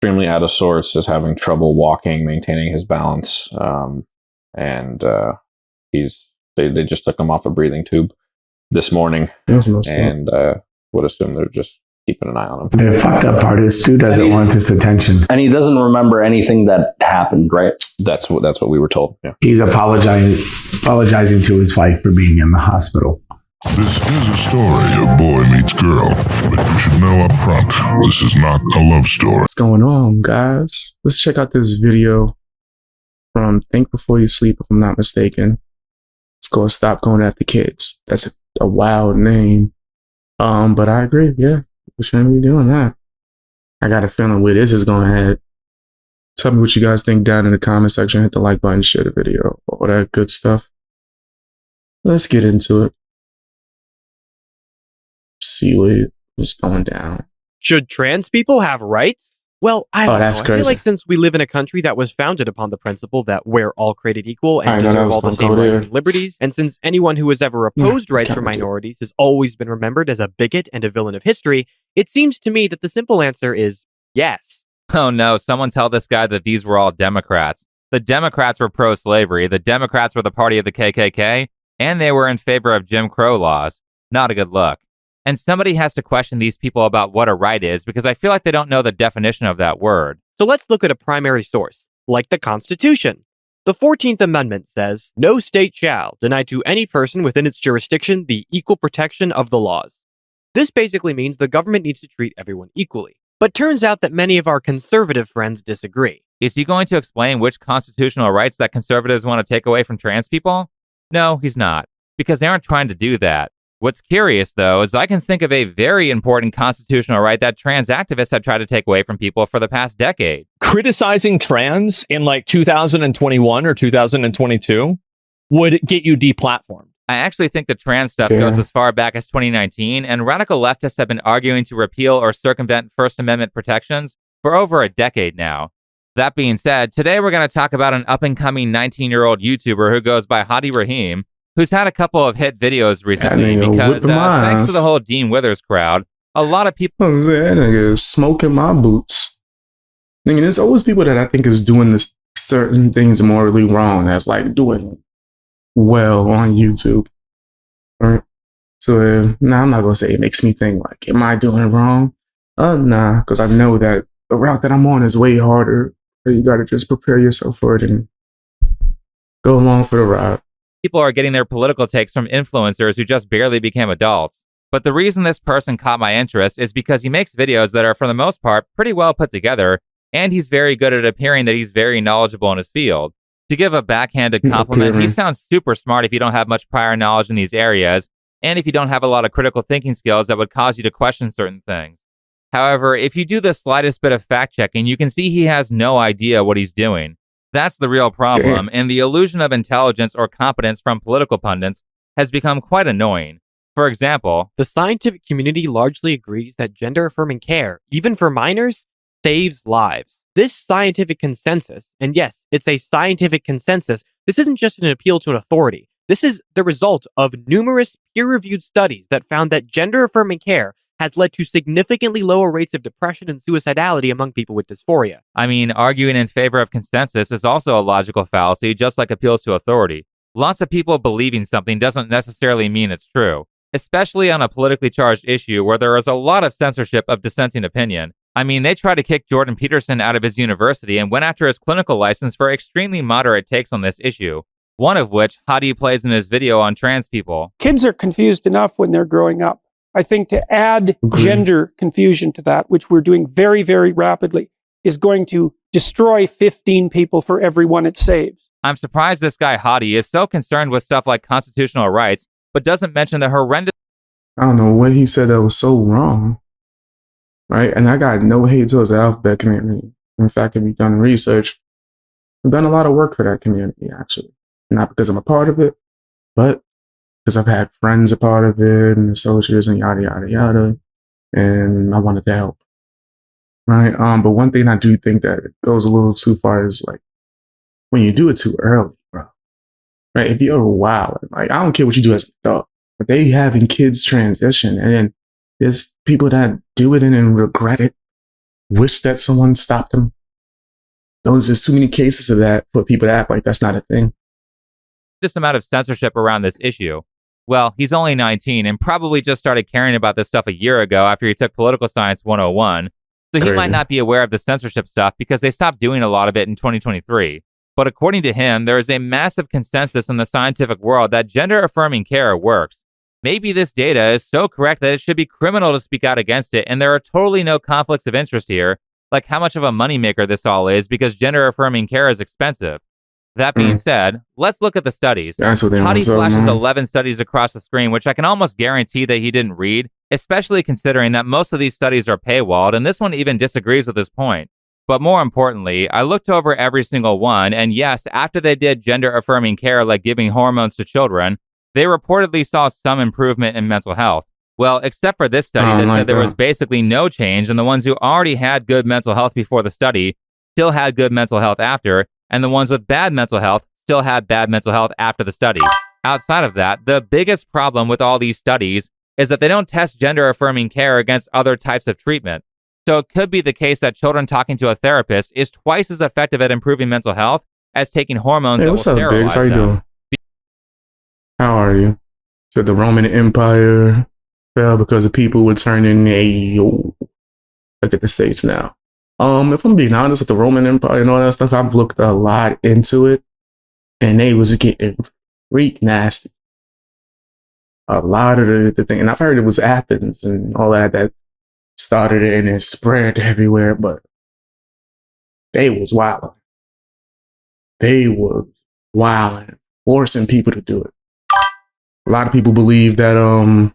extremely out of sorts, is having trouble walking, maintaining his balance, and they just took him off a breathing tube this morning, and would assume they're just keeping an eye on him. The fucked up part is Stu doesn't want his attention, and he doesn't remember anything that happened. Right? That's what we were told. Yeah. He's apologizing to his wife for being in the hospital. This is a story of boy meets girl, but you should know up front, this is not a love story. What's going on, guys? Let's check out this video from Think Before You Sleep, if I'm not mistaken. It's called Stop Going After Kids. That's a wild name. But I agree, yeah. We shouldn't be doing that. I got a feeling where this is going to head. Tell me what you guys think down in the comment section. Hit the like button, share the video, all that good stuff. Let's get into it. See what's going down. Should trans people have rights? Well, I don't know. I feel like since we live in a country that was founded upon the principle that we're all created equal and deserve all the same rights and liberties, and since anyone who has ever opposed rights for minorities has always been remembered as a bigot and a villain of history, it seems to me that the simple answer is yes. Oh no, someone tell this guy that these were all Democrats. The Democrats were pro-slavery, the Democrats were the party of the KKK, and they were in favor of Jim Crow laws. Not a good look. And somebody has to question these people about what a right is, because I feel like they don't know the definition of that word. So let's look at a primary source, like the Constitution. The 14th Amendment says, "No state shall deny to any person within its jurisdiction the equal protection of the laws." This basically means the government needs to treat everyone equally. But turns out that many of our conservative friends disagree. Is he going to explain which constitutional rights that conservatives want to take away from trans people? No, he's not, because they aren't trying to do that. What's curious, though, is I can think of a very important constitutional right that trans activists have tried to take away from people for the past decade. Criticizing trans in like 2021 or 2022 would get you deplatformed. I actually think the trans stuff goes as far back as 2019, and radical leftists have been arguing to repeal or circumvent First Amendment protections for over a decade now. That being said, today we're going to talk about an up-and-coming 19-year-old YouTuber who goes by Hadi Rahim, who's had a couple of hit videos recently because thanks to the whole Dean Withers crowd, a lot of people... That nigga is smoking my boots. Nigga, there's always people that I think is doing this certain things morally wrong that's like doing well on YouTube. Right? So, nah, I'm not going to say it makes me think like, am I doing it wrong? Nah, because I know that the route that I'm on is way harder. You got to just prepare yourself for it and go along for the ride. People are getting their political takes from influencers who just barely became adults. But the reason this person caught my interest is because he makes videos that are, for the most part, pretty well put together, and he's very good at appearing that he's very knowledgeable in his field. To give a backhanded compliment, he sounds super smart if you don't have much prior knowledge in these areas, and if you don't have a lot of critical thinking skills that would cause you to question certain things. However, if you do the slightest bit of fact-checking, you can see he has no idea what he's doing. That's the real problem, and the illusion of intelligence or competence from political pundits has become quite annoying. For example, the scientific community largely agrees that gender-affirming care, even for minors, saves lives. This scientific consensus, and yes, it's a scientific consensus, this isn't just an appeal to an authority. This is the result of numerous peer-reviewed studies that found that gender-affirming care has led to significantly lower rates of depression and suicidality among people with dysphoria. I mean, arguing in favor of consensus is also a logical fallacy, just like appeals to authority. Lots of people believing something doesn't necessarily mean it's true, especially on a politically charged issue where there is a lot of censorship of dissenting opinion. I mean, they tried to kick Jordan Peterson out of his university and went after his clinical license for extremely moderate takes on this issue, one of which Hadi plays in his video on trans people. Kids are confused enough when they're growing up. I think to add gender confusion to that, which we're doing very, very rapidly, is going to destroy 15 people for every one it saves. I'm surprised this guy Hadi is so concerned with stuff like constitutional rights, but doesn't mention the horrendous... I don't know what he said that was so wrong. Right? And I got no hate towards the alphabet community. In fact, if you've done research, I've done a lot of work for that community, actually. Not because I'm a part of it, but because I've had friends a part of it and associates and yada, yada, yada. And I wanted to help. Right? But one thing I do think that goes a little too far is like, when you do it too early, bro. Right? If you're wild, like, I don't care what you do as an adult, but they having kids transition, and then there's people that do it and then regret it. wish that someone stopped him. There's too many cases of that for people to act like that's not a thing. Just amount of censorship around this issue. Well, he's only 19 and probably just started caring about this stuff a year ago after he took Political Science 101. So he might not be aware of the censorship stuff because they stopped doing a lot of it in 2023. But according to him, there is a massive consensus in the scientific world that gender-affirming care works. Maybe this data is so correct that it should be criminal to speak out against it, and there are totally no conflicts of interest here, like how much of a moneymaker this all is because gender-affirming care is expensive. That being said, let's look at the studies. That's what they Hadi want to flashes know. 11 studies across the screen, which I can almost guarantee that he didn't read, especially considering that most of these studies are paywalled, and this one even disagrees with his point. But more importantly, I looked over every single one, and yes, after they did gender-affirming care like giving hormones to children, they reportedly saw some improvement in mental health. Well, except for this study that said there was basically no change, and the ones who already had good mental health before the study still had good mental health after, and the ones with bad mental health still had bad mental health after the study. Outside of that, the biggest problem with all these studies is that they don't test gender-affirming care against other types of treatment. So it could be the case that children talking to a therapist is twice as effective at improving mental health as taking hormones that will What's up, sterilize Biggs? How you them. doing? How are you? So the Roman Empire fell because the people were turning look at the states now. If I'm being honest with the Roman Empire and all that stuff, I've looked a lot into it, and they was getting freak nasty. A lot of the thing, and I've heard it was Athens and all that started it and it spread everywhere, but they was wilding. They were wilding, forcing people to do it. A lot of people believe that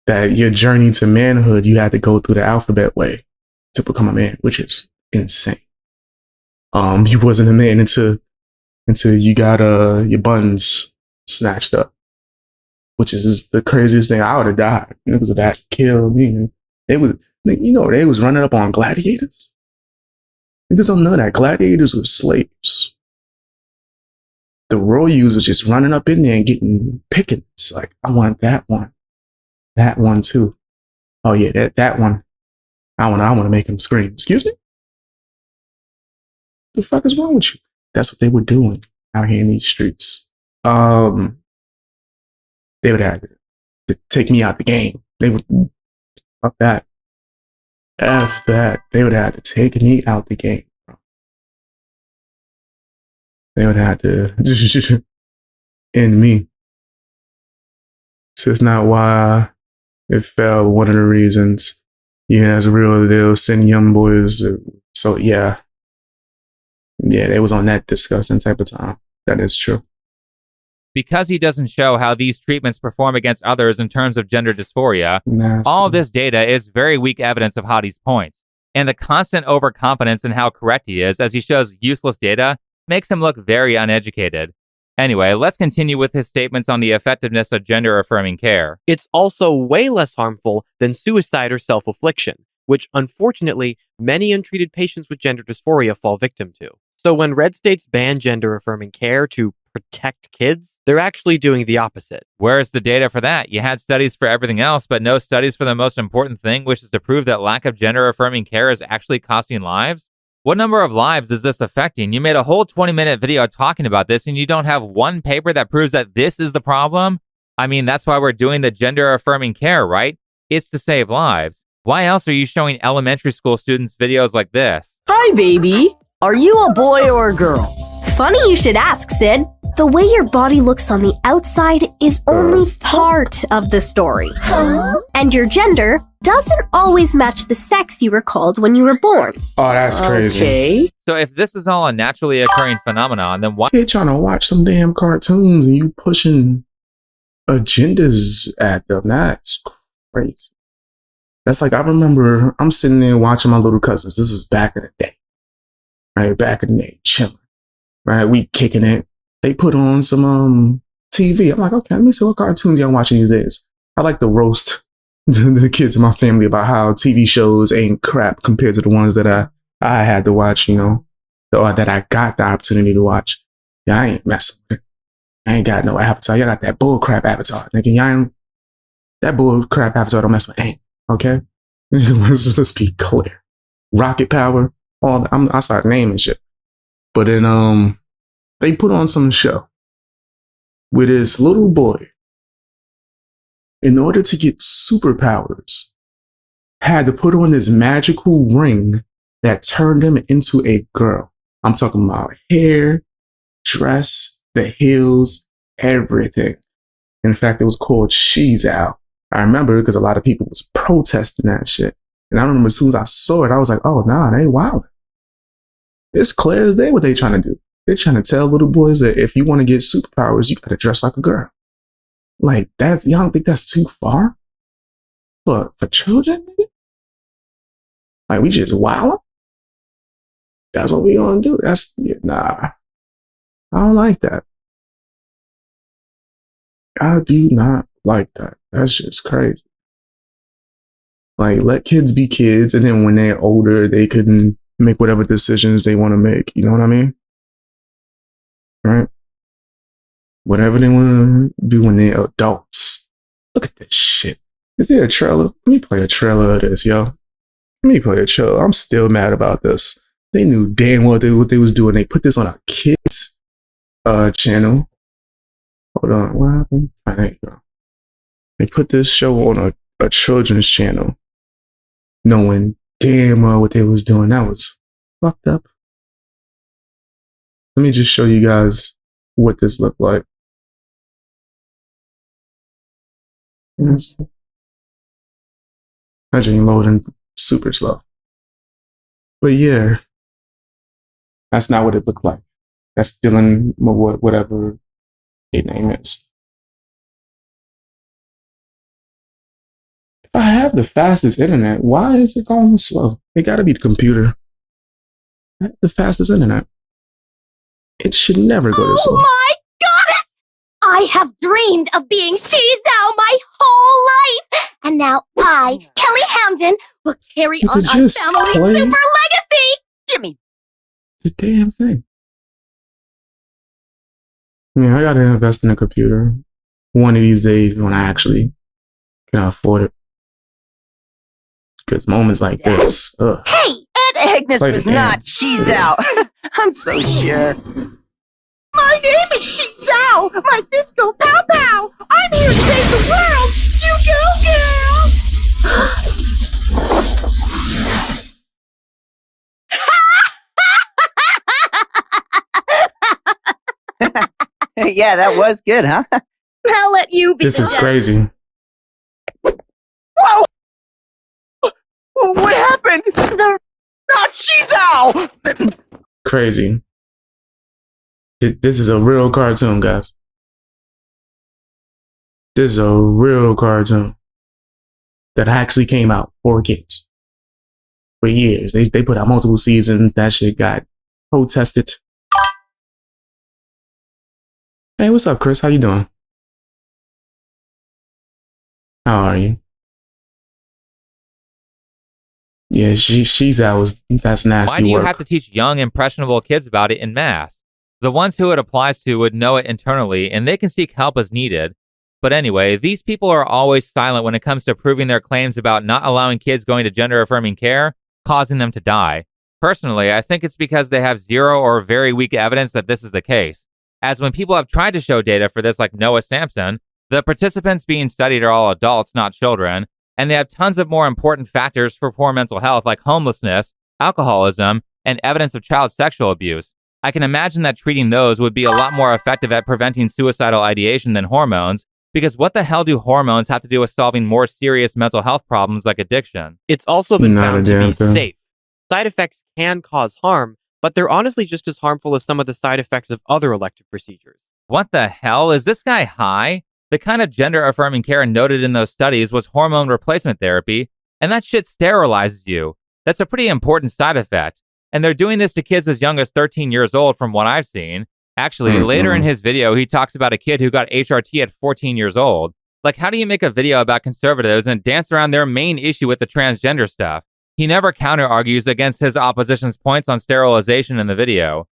that your journey to manhood, you had to go through the alphabet way to become a man, which is insane. You wasn't a man until you got your buns snatched up, which is the craziest thing. I would have died. It was that killed me. They was running up on gladiators. Niggas don't know that gladiators were slaves. The royals was just running up in there and getting pickings. Like, I want that one. That one too. Oh yeah, that one. I want to make him scream. Excuse me? The fuck is wrong with you? That's what they were doing out here in these streets. They would have to take me out the game. They would fuck that. F that. They would have to take me out the game. They would have to end me. So it's not why it fell. One of the reasons. Yeah, it's real. They'll send young boys. So yeah, they was on that disgusting type of time. That is true. Because he doesn't show how these treatments perform against others in terms of gender dysphoria, all of this data is very weak evidence of Hadi's points. And the constant overconfidence in how correct he is as he shows useless data makes him look very uneducated. Anyway, let's continue with his statements on the effectiveness of gender-affirming care. It's also way less harmful than suicide or self-affliction, which unfortunately many untreated patients with gender dysphoria fall victim to. So when red states ban gender-affirming care to protect kids, they're actually doing the opposite. Where's the data for that? You had studies for everything else, but no studies for the most important thing, which is to prove that lack of gender-affirming care is actually costing lives? What number of lives is this affecting? You made a whole 20-minute video talking about this, and you don't have one paper that proves that this is the problem? I mean, that's why we're doing the gender-affirming care, right? It's to save lives. Why else are you showing elementary school students videos like this? Hi, baby. Are you a boy or a girl? Funny you should ask, Sid. The way your body looks on the outside is only part of the story. And your gender doesn't always match the sex you were called when you were born. Oh, that's crazy. Okay. So if this is all a naturally occurring phenomenon, then why... You're trying to watch some damn cartoons and you pushing agendas at them. That's crazy. That's like, I remember I'm sitting there watching my little cousins. This is back in the day. Right? Back in the day, chilling. Right? We kicking it. They put on some TV. I'm like, okay, let me see what cartoons y'all watching these days. I like to roast the kids in my family about how TV shows ain't crap compared to the ones that I had to watch, or that I got the opportunity to watch. Yeah, I ain't messing with it. I ain't got no Avatar. Y'all got that bull crap Avatar. Nigga, that bull crap Avatar don't mess with ain't. Okay? Let's be clear. rocket power, all that. I started naming shit. But then they put on some show with this little boy, in order to get superpowers, had to put on this magical ring that turned him into a girl. I'm talking about hair, dress, the heels, everything. In fact, it was called She's Out. I remember because a lot of people was protesting that shit. And I remember as soon as I saw it, I was like, oh, nah, they wild. It's clear as day what they trying to do. They're trying to tell little boys that if you want to get superpowers, you got to dress like a girl. Like, y'all don't think that's too far? For children, maybe? Like, we just wild? That's what we gonna do. Nah. I don't like that. I do not like that. That's just crazy. Like, let kids be kids, and then when they're older, they can make whatever decisions they want to make. You know what I mean? Right? Whatever they want to do when they're adults. Look at this shit. Is there a trailer? Let me play a trailer of this, yo. Let me play a trailer. I'm still mad about this. They knew damn well what they was doing. They put this on a kids channel. Hold on, what happened? Oh, there you go. They put this show on a children's channel, knowing damn well what they was doing. That was fucked up. Let me just show you guys what this looked like. Yes. Imagine loading super slow. But yeah, that's not what it looked like. That's Dylan, whatever his name is. If I have the fastest internet, why is it going slow? It gotta be the computer. I have the fastest internet. It should never go this slow. Oh my goddess! I have dreamed of being Shizao my whole life! And now I, Kelly Hamden, will carry on our just family play super legacy! Jimmy. The damn thing. Yeah, I gotta invest in a computer one of these days when I actually can afford it. Because moments like this, ugh. Hey, Ed Agnes Play the was game. not She's Out. I'm so sure. My name is She's Out. My fist go pow pow. I'm here to save the world. You go, girl. Yeah, that was good, huh? I'll let you be. This is crazy. Whoa! What happened? Not She's Out. Crazy. This is a real cartoon, guys. This is a real cartoon that actually came out for kids for years. They put out multiple seasons. That shit got protested. Hey, what's up, Chris? How you doing? How are you? Yeah, she's out. That's nasty. Why do you work. have to teach young, impressionable kids about it in mass? The ones who it applies to would know it internally, and they can seek help as needed. But anyway, these people are always silent when it comes to proving their claims about not allowing kids going to gender-affirming care, causing them to die. Personally, I think it's because they have zero or very weak evidence that this is the case. As when people have tried to show data for this, like Noah Sampson, the participants being studied are all adults, not children, and they have tons of more important factors for poor mental health like homelessness, alcoholism, and evidence of child sexual abuse. I can imagine that treating those would be a lot more effective at preventing suicidal ideation than hormones, because what the hell do hormones have to do with solving more serious mental health problems like addiction? It's also been Not found a to be damn thing. safe. Side effects can cause harm, but they're honestly just as harmful as some of the side effects of other elective procedures. What the hell? Is this guy high? The kind of gender-affirming care noted in those studies was hormone replacement therapy, and that shit sterilizes you. That's a pretty important side effect. And they're doing this to kids as young as 13 years old from what I've seen. Actually, later in his video, he talks about a kid who got HRT at 14 years old. Like, how do you make a video about conservatives and dance around their main issue with the transgender stuff? He never counter-argues against his opposition's points on sterilization in the video.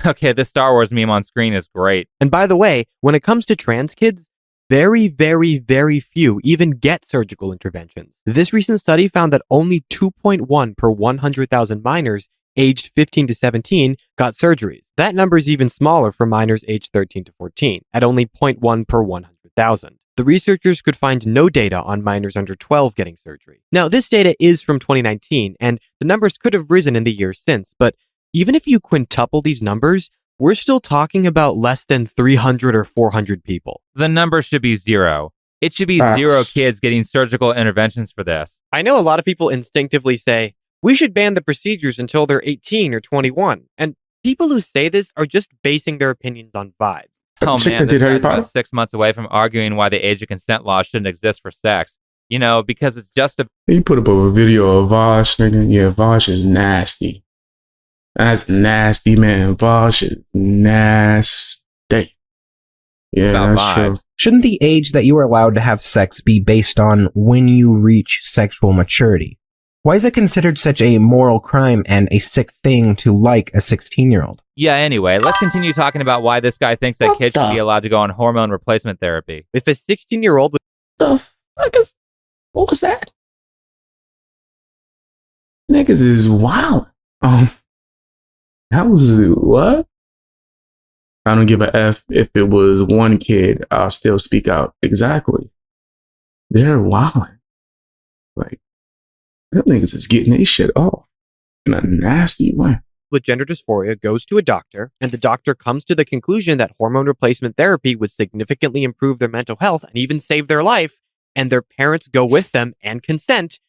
Okay, this Star Wars meme on screen is great. And by the way, when it comes to trans kids, very, very, very few even get surgical interventions. This recent study found that only 2.1 per 100,000 minors aged 15 to 17 got surgeries. That number is even smaller for minors aged 13 to 14, at only 0.1 per 100,000. The researchers could find no data on minors under 12 getting surgery. Now, this data is from 2019, and the numbers could have risen in the years since, but even if you quintuple these numbers, we're still talking about less than 300 or 400 people. The number should be 0. It should be 0 kids getting surgical interventions for this. I know a lot of people instinctively say, we should ban the procedures until they're 18 or 21. And people who say this are just basing their opinions on vibes. Oh man, this guy's about 6 months away from arguing why the age of consent law shouldn't exist for sex. You know, because it's just a... He put up a video of Vosh, nigga. Yeah, Vosh is nasty. That's nasty, man. Vosh is nasty. Yeah, that's true. Shouldn't the age that you are allowed to have sex be based on when you reach sexual maturity? Why is it considered such a moral crime and a sick thing to like a 16-year-old? Yeah, anyway, let's continue talking about why this guy thinks that kids should be allowed to go on hormone replacement therapy. If a 16-year-old would... The fuck is... What was that? Niggas is wild. That was what? I don't give a F if it was one kid. I'll still speak out. Exactly. They're wilding. Like, them niggas is getting their shit off in a nasty way. With gender dysphoria goes to a doctor, and the doctor comes to the conclusion that hormone replacement therapy would significantly improve their mental health and even save their life, and their parents go with them and consent.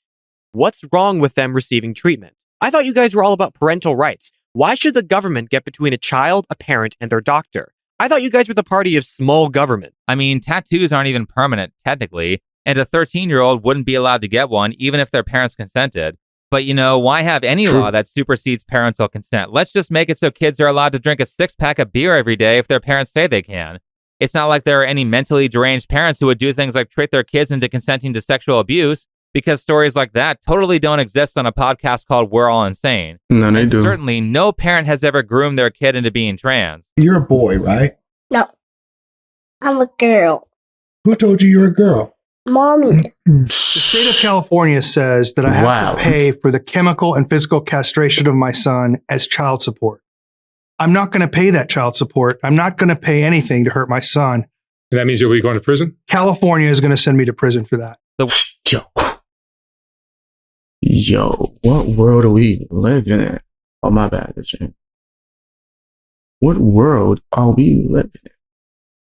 What's wrong with them receiving treatment? I thought you guys were all about parental rights. Why should the government get between a child, a parent, and their doctor? I thought you guys were the party of small government. I mean, tattoos aren't even permanent, technically, and a 13-year-old wouldn't be allowed to get one even if their parents consented. But you know, why have any law that supersedes parental consent? Let's just make it so kids are allowed to drink a 6-pack of beer every day if their parents say they can. It's not like there are any mentally deranged parents who would do things like trick their kids into consenting to sexual abuse, because stories like that totally don't exist on a podcast called We're All Insane. No, they do. Certainly, no parent has ever groomed their kid into being trans. You're a boy, right? No. I'm a girl. Who told you you're a girl? Mommy. The state of California says that I have to pay for the chemical and physical castration of my son as child support. I'm not going to pay that child support. I'm not going to pay anything to hurt my son. And that means you'll be going to prison? California is going to send me to prison for that. Yo, what world are we living in? Oh, my bad, Jane. What world are we living in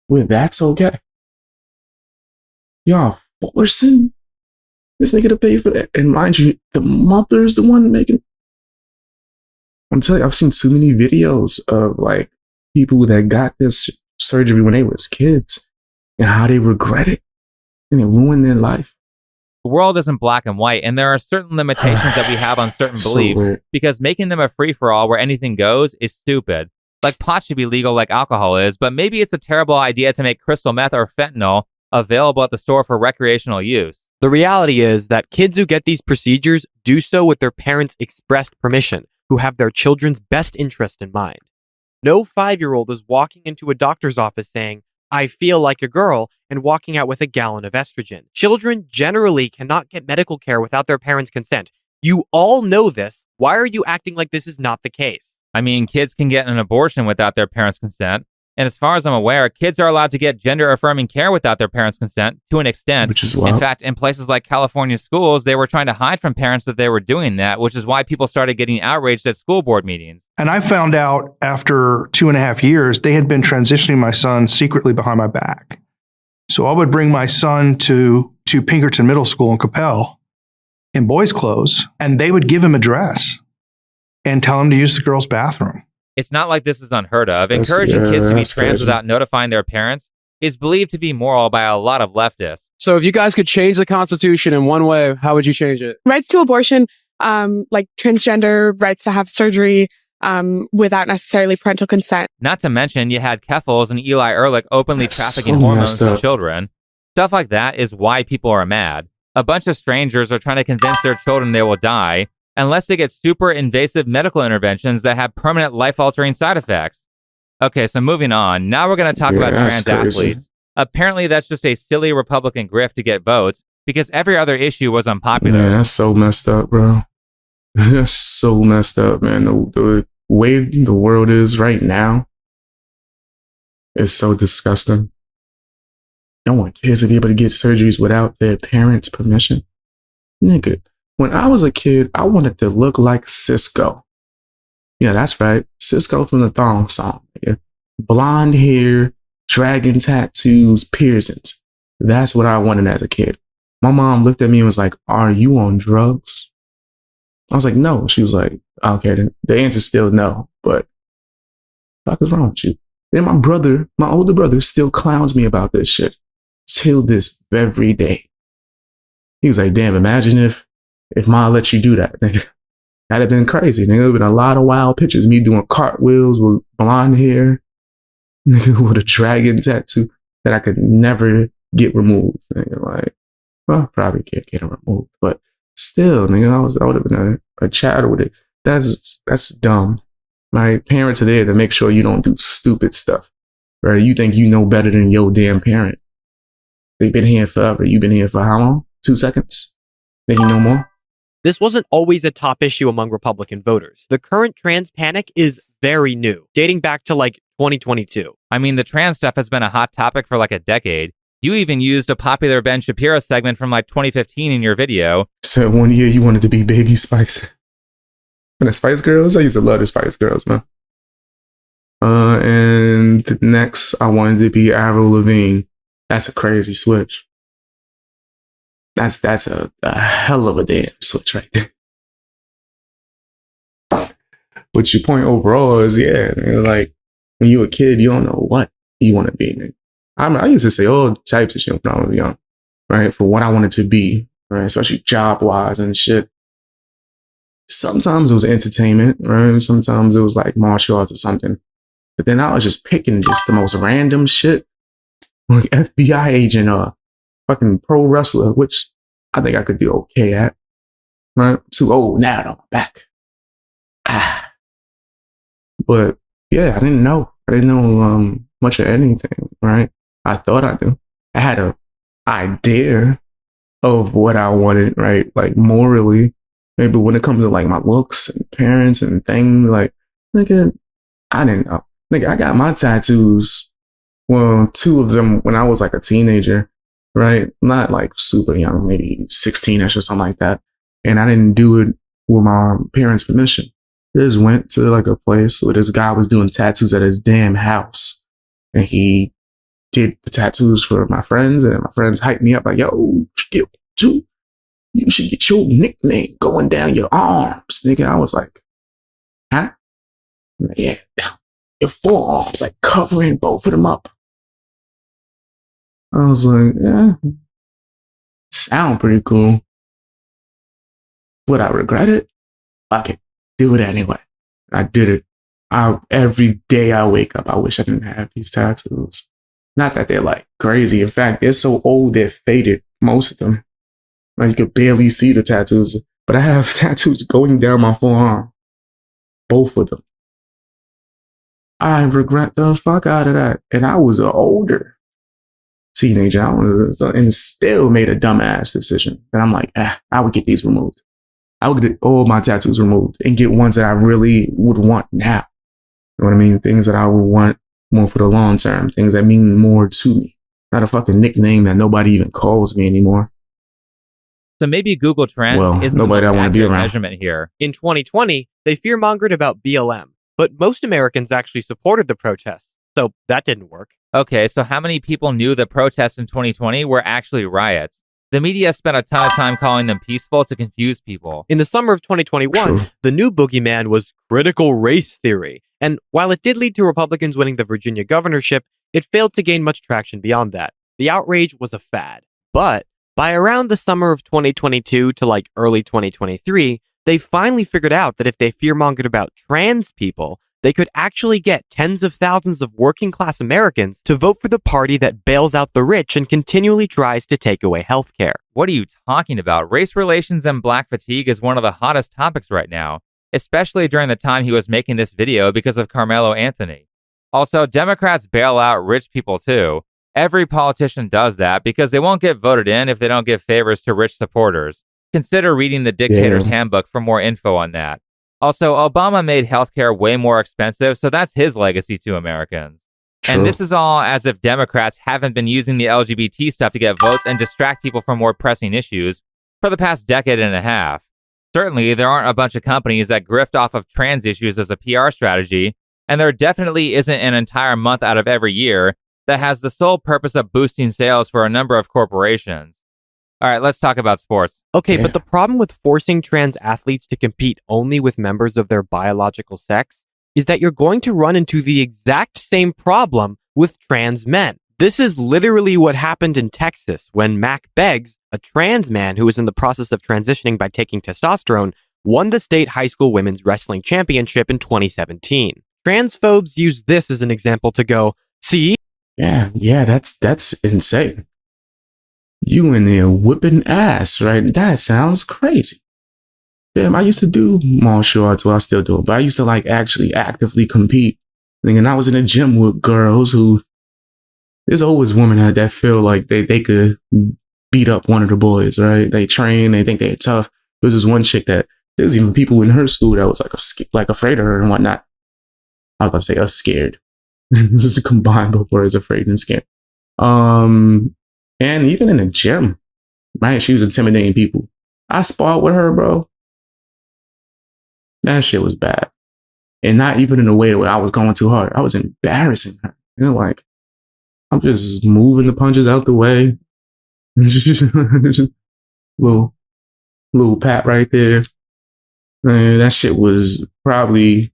where that's okay? Y'all forcing this nigga to pay for that. And mind you, the mother's the one making. I'm telling you, I've seen too many videos of like people that got this surgery when they was kids and how they regret it and it ruined their life. The world isn't black and white, and there are certain limitations that we have on certain beliefs, because making them a free-for-all where anything goes is stupid. Like pot should be legal like alcohol is, but maybe it's a terrible idea to make crystal meth or fentanyl available at the store for recreational use. The reality is that kids who get these procedures do so with their parents' expressed permission, who have their children's best interest in mind. No 5-year-old is walking into a doctor's office saying, I feel like a girl, and walking out with a gallon of estrogen. Children generally cannot get medical care without their parents' consent. You all know this. Why are you acting like this is not the case? I mean, kids can get an abortion without their parents' consent. And as far as I'm aware, kids are allowed to get gender-affirming care without their parents' consent to an extent. Which is wild. In fact, in places like California schools, they were trying to hide from parents that they were doing that, which is why people started getting outraged at school board meetings. And I found out after 2.5 years, they had been transitioning my son secretly behind my back. So I would bring my son to Pinkerton Middle School in Capel in boys' clothes, and they would give him a dress and tell him to use the girls' bathroom. It's not like this is unheard of. Encouraging kids to be trans without notifying their parents is believed to be moral by a lot of leftists. So if you guys could change the Constitution in one way, how would you change it? Rights to abortion, like transgender rights to have surgery without necessarily parental consent. Not to mention, you had Keffels and Eli Ehrlich openly trafficking hormones to children. Stuff like that is why people are mad. A bunch of strangers are trying to convince their children they will die unless they get super invasive medical interventions that have permanent life-altering side effects. Okay, so moving on. Now we're going to talk about trans athletes. Apparently, that's just a silly Republican grift to get votes because every other issue was unpopular. Man, that's so messed up, bro. That's so messed up, man. The way the world is right now is so disgusting. I want kids to be able to get surgeries without their parents' permission. Nigga, when I was a kid, I wanted to look like Cisco. Yeah, that's right. Cisco from the Thong Song. Nigga. Blonde hair, dragon tattoos, piercings. That's what I wanted as a kid. My mom looked at me and was like, "Are you on drugs?" I was like, "No." She was like, "Okay, then the answer's still no, but what the fuck is wrong with you?" Then my older brother still clowns me about this shit till this very day. He was like, "Damn, imagine if Ma let you do that." That'd have been crazy. There would have been a lot of wild pictures. Me doing cartwheels with blonde hair, with a dragon tattoo that I could never get removed. Like, well, probably can't get it removed, but still, I would have been a child with it. That's dumb. My parents are there to make sure you don't do stupid stuff. Right? You think you know better than your damn parent. They've been here forever. You've been here for how long? 2 seconds? Think you know more? This wasn't always a top issue among Republican voters. The current trans panic is very new, dating back to like 2022. I mean, the trans stuff has been a hot topic for like a decade. You even used a popular Ben Shapiro segment from like 2015 in your video. So 1 year you wanted to be Baby Spice. And the Spice Girls? I used to love the Spice Girls, man. And next I wanted to be Avril Lavigne. That's a crazy switch. That's a hell of a damn switch right there. But your point overall is, yeah, like when you're a kid, you don't know what you want to be. I used to say all types of shit when I was young, right? For what I wanted to be, right? Especially job-wise and shit. Sometimes it was entertainment, right? Sometimes it was like martial arts or something. But then I was just picking just the most random shit. Like FBI agent or fucking pro wrestler, which I think I could be okay at. Right? Too old now, though. Back. But yeah, I didn't know. Much of anything, right? I thought I knew. I had an idea of what I wanted, right? Like morally. Maybe when it comes to like my looks and parents and things, like, nigga, I didn't know. Nigga, I got my tattoos. Well, 2 of them when I was like a teenager, right? Not like super young, maybe 16ish or something like that. And I didn't do it with my parents' permission. I just went to like a place where this guy was doing tattoos at his damn house. And he did the tattoos for my friends, and my friends hyped me up like, "Yo, you should get your nickname going down your arms." Nigga, I was like, "Huh?" Yeah, your forearms, like covering both of them up. I was like, yeah, sound pretty cool. Would I regret it? I could do it anyway. I did it. Every day I wake up, I wish I didn't have these tattoos. Not that they're like crazy. In fact, they're so old, they're faded. Most of them. Like you could barely see the tattoos. But I have tattoos going down my forearm. Both of them. I regret the fuck out of that. And I was an older teenager. And still made a dumbass decision. And I'm like, I would get these removed. I would get all my tattoos removed and get ones that I really would want now. You know what I mean? Things that I would want more for the long term. Things that mean more to me. Not a fucking nickname that nobody even calls me anymore. So maybe Google Trends isn't the most accurate measurement here. In 2020, they fearmongered about BLM, but most Americans actually supported the protests, so that didn't work. Okay, so how many people knew the protests in 2020 were actually riots? The media spent a ton of time calling them peaceful to confuse people. In the summer of 2021, the new boogeyman was critical race theory, and while it did lead to Republicans winning the Virginia governorship, it failed to gain much traction beyond that. The outrage was a fad, but by around the summer of 2022 to like early 2023, they finally figured out that if they fearmongered about trans people, they could actually get tens of thousands of working class Americans to vote for the party that bails out the rich and continually tries to take away healthcare. What are you talking about? Race relations and black fatigue is one of the hottest topics right now, especially during the time he was making this video because of Carmelo Anthony. Also, Democrats bail out rich people too. Every politician does that because they won't get voted in if they don't give favors to rich supporters. Consider reading the Dictator's Handbook for more info on that. Also, Obama made healthcare way more expensive, so that's his legacy to Americans. True. And this is all as if Democrats haven't been using the LGBT stuff to get votes and distract people from more pressing issues for the past decade and a half. Certainly, there aren't a bunch of companies that grift off of trans issues as a PR strategy, and there definitely isn't an entire month out of every year that has the sole purpose of boosting sales for a number of corporations. All right, let's talk about sports. Okay, but the problem with forcing trans athletes to compete only with members of their biological sex is that you're going to run into the exact same problem with trans men. This is literally what happened in Texas when Mac Beggs, a trans man who was in the process of transitioning by taking testosterone, won the state high school women's wrestling championship in 2017. Transphobes use this as an example to go, see? Yeah, that's insane. You in there whipping ass, right? That sounds crazy. Damn, I used to do martial arts, well, I still do it, but I used to like actually actively compete. And I was in a gym with girls who, there's always women that feel like they could beat up one of the boys, right? They train, they think they're tough. There was this one chick that, there's even people in her school that was like afraid of her and whatnot. I was about to say scared. This is a combined both words, afraid and scared. And even in the gym, right? She was intimidating people. I sparred with her, bro. That shit was bad. And not even in a way where I was going too hard. I was embarrassing her. You know, like, I'm just moving the punches out the way. little pat right there. And that shit was probably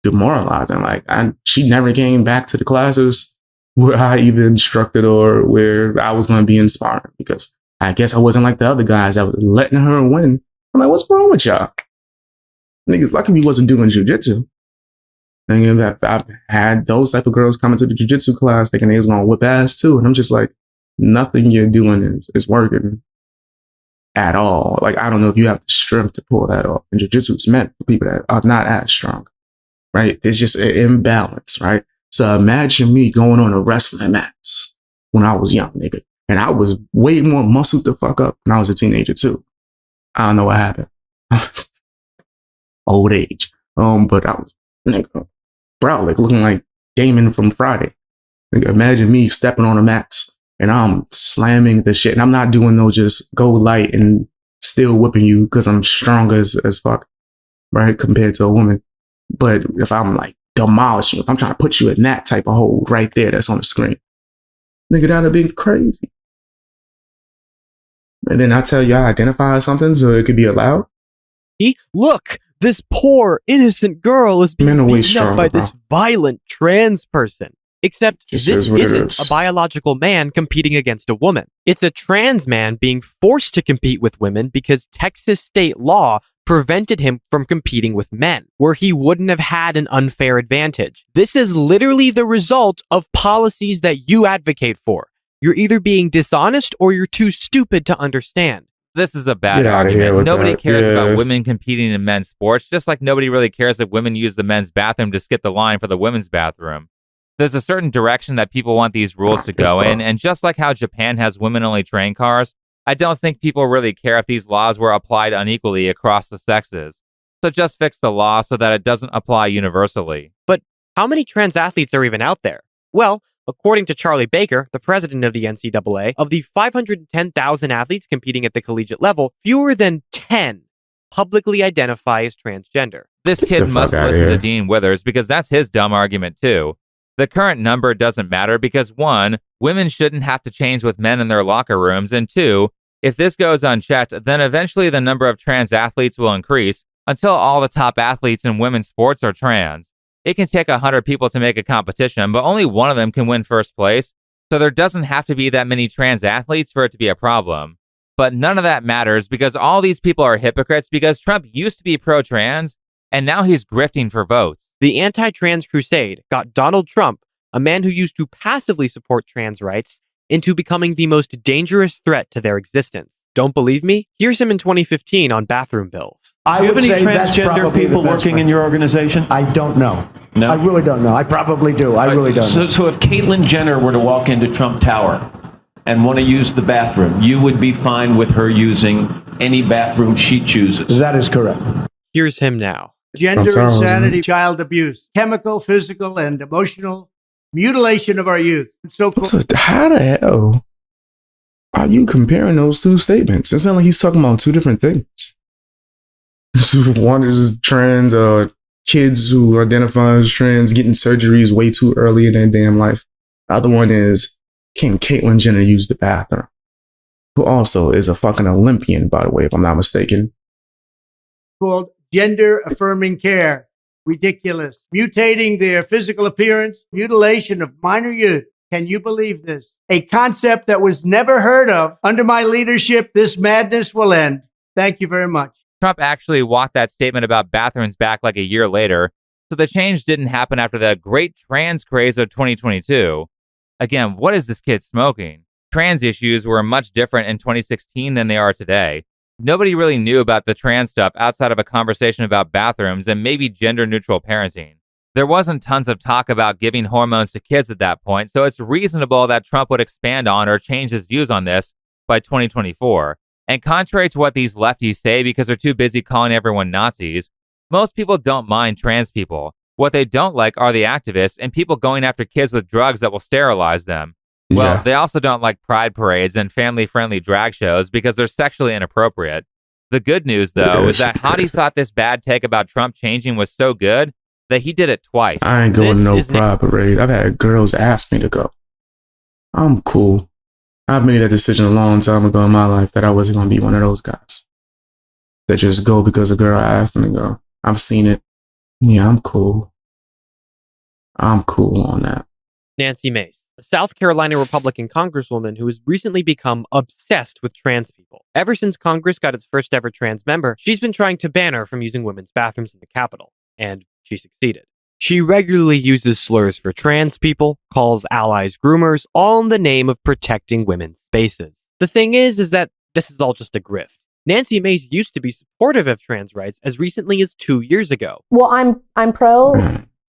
demoralizing. Like, she never came back to the classes where I even instructed or where I was going to be inspired, because I guess I wasn't like the other guys that was letting her win. I'm like, what's wrong with y'all? Niggas lucky we wasn't doing jujitsu. And I've had those type of girls coming to the jujitsu class thinking they was going to whip ass too. And I'm just like, nothing you're doing is working at all. Like, I don't know if you have the strength to pull that off. And jujitsu is meant for people that are not as strong, right? It's just an imbalance, right? So imagine me going on a wrestling match when I was young, nigga. And I was way more muscled the fuck up when I was a teenager too. I don't know what happened. Old age. But I was, nigga, bro, like looking like Damon from Friday. Nigga, imagine me stepping on a mat and I'm slamming the shit. And I'm not doing no just go light and still whipping you because I'm strong as fuck, right? Compared to a woman. But if I'm like demolishing, if I'm trying to put you in that type of hole right there that's on the screen, nigga, that'd be crazy. And then I tell you I identify as something so it could be allowed. Look, this poor innocent girl is being beaten up by this violent trans person. Except this isn't a biological man competing against a woman. It's a trans man being forced to compete with women because Texas state law prevented him from competing with men, where he wouldn't have had an unfair advantage. This is literally the result of policies that you advocate for. You're either being dishonest or you're too stupid to understand. This is a bad argument. Nobody cares about women competing in men's sports, just like nobody really cares if women use the men's bathroom to skip the line for the women's bathroom. There's a certain direction that people want these rules to go in, and just like how Japan has women-only train cars, I don't think people really care if these laws were applied unequally across the sexes. So just fix the law so that it doesn't apply universally. But how many trans athletes are even out there? Well, according to Charlie Baker, the president of the NCAA, of the 510,000 athletes competing at the collegiate level, fewer than 10 publicly identify as transgender. This kid must listen to Dean Withers because that's his dumb argument too. The current number doesn't matter because 1, women shouldn't have to change with men in their locker rooms, and 2, if this goes unchecked, then eventually the number of trans athletes will increase until all the top athletes in women's sports are trans. It can take 100 people to make a competition, but only one of them can win first place, so there doesn't have to be that many trans athletes for it to be a problem. But none of that matters because all these people are hypocrites because Trump used to be pro-trans, and now he's grifting for votes. The anti-trans crusade got Donald Trump, a man who used to passively support trans rights, into becoming the most dangerous threat to their existence. Don't believe me? Here's him in 2015 on bathroom bills. Do you have any transgender people working in your organization? I don't know. No? I really don't know. I probably do. I really don't know. So if Caitlyn Jenner were to walk into Trump Tower and want to use the bathroom, you would be fine with her using any bathroom she chooses? That is correct. Here's him now. Gender insanity, child abuse, chemical, physical, and emotional mutilation of our youth. So how the hell are you comparing those two statements? It sounds like he's talking about two different things. One is trans, kids who identify as trans getting surgeries way too early in their damn life. The other one is, can Caitlyn Jenner use the bathroom? Who also is a fucking Olympian, by the way, if I'm not mistaken. Called gender affirming care. Ridiculous. Mutating their physical appearance, mutilation of minor youth. Can you believe this? A concept that was never heard of. Under my leadership, this madness will end. Thank you very much. Trump actually walked that statement about bathrooms back like a year later, so the change didn't happen after the great trans craze of 2022. Again, what is this kid smoking? Trans issues were much different in 2016 than they are today. Nobody really knew about the trans stuff outside of a conversation about bathrooms and maybe gender-neutral parenting. There wasn't tons of talk about giving hormones to kids at that point, so it's reasonable that Trump would expand on or change his views on this by 2024. And contrary to what these lefties say because they're too busy calling everyone Nazis, most people don't mind trans people. What they don't like are the activists and people going after kids with drugs that will sterilize them. Well, they also don't like pride parades and family-friendly drag shows because they're sexually inappropriate. The good news, though, is that Hottie thought this bad take about Trump changing was so good that he did it twice. I ain't going to no pride parade. I've had girls ask me to go. I'm cool. I've made that decision a long time ago in my life that I wasn't going to be one of those guys that just go because a girl asked them to go. I've seen it. Yeah, I'm cool. I'm cool on that. Nancy Mace, a South Carolina Republican congresswoman who has recently become obsessed with trans people. Ever since Congress got its first ever trans member, she's been trying to ban her from using women's bathrooms in the Capitol. And she succeeded. She regularly uses slurs for trans people, calls allies groomers, all in the name of protecting women's spaces. The thing is that this is all just a grift. Nancy Mace used to be supportive of trans rights as recently as 2 years ago. Well, I'm pro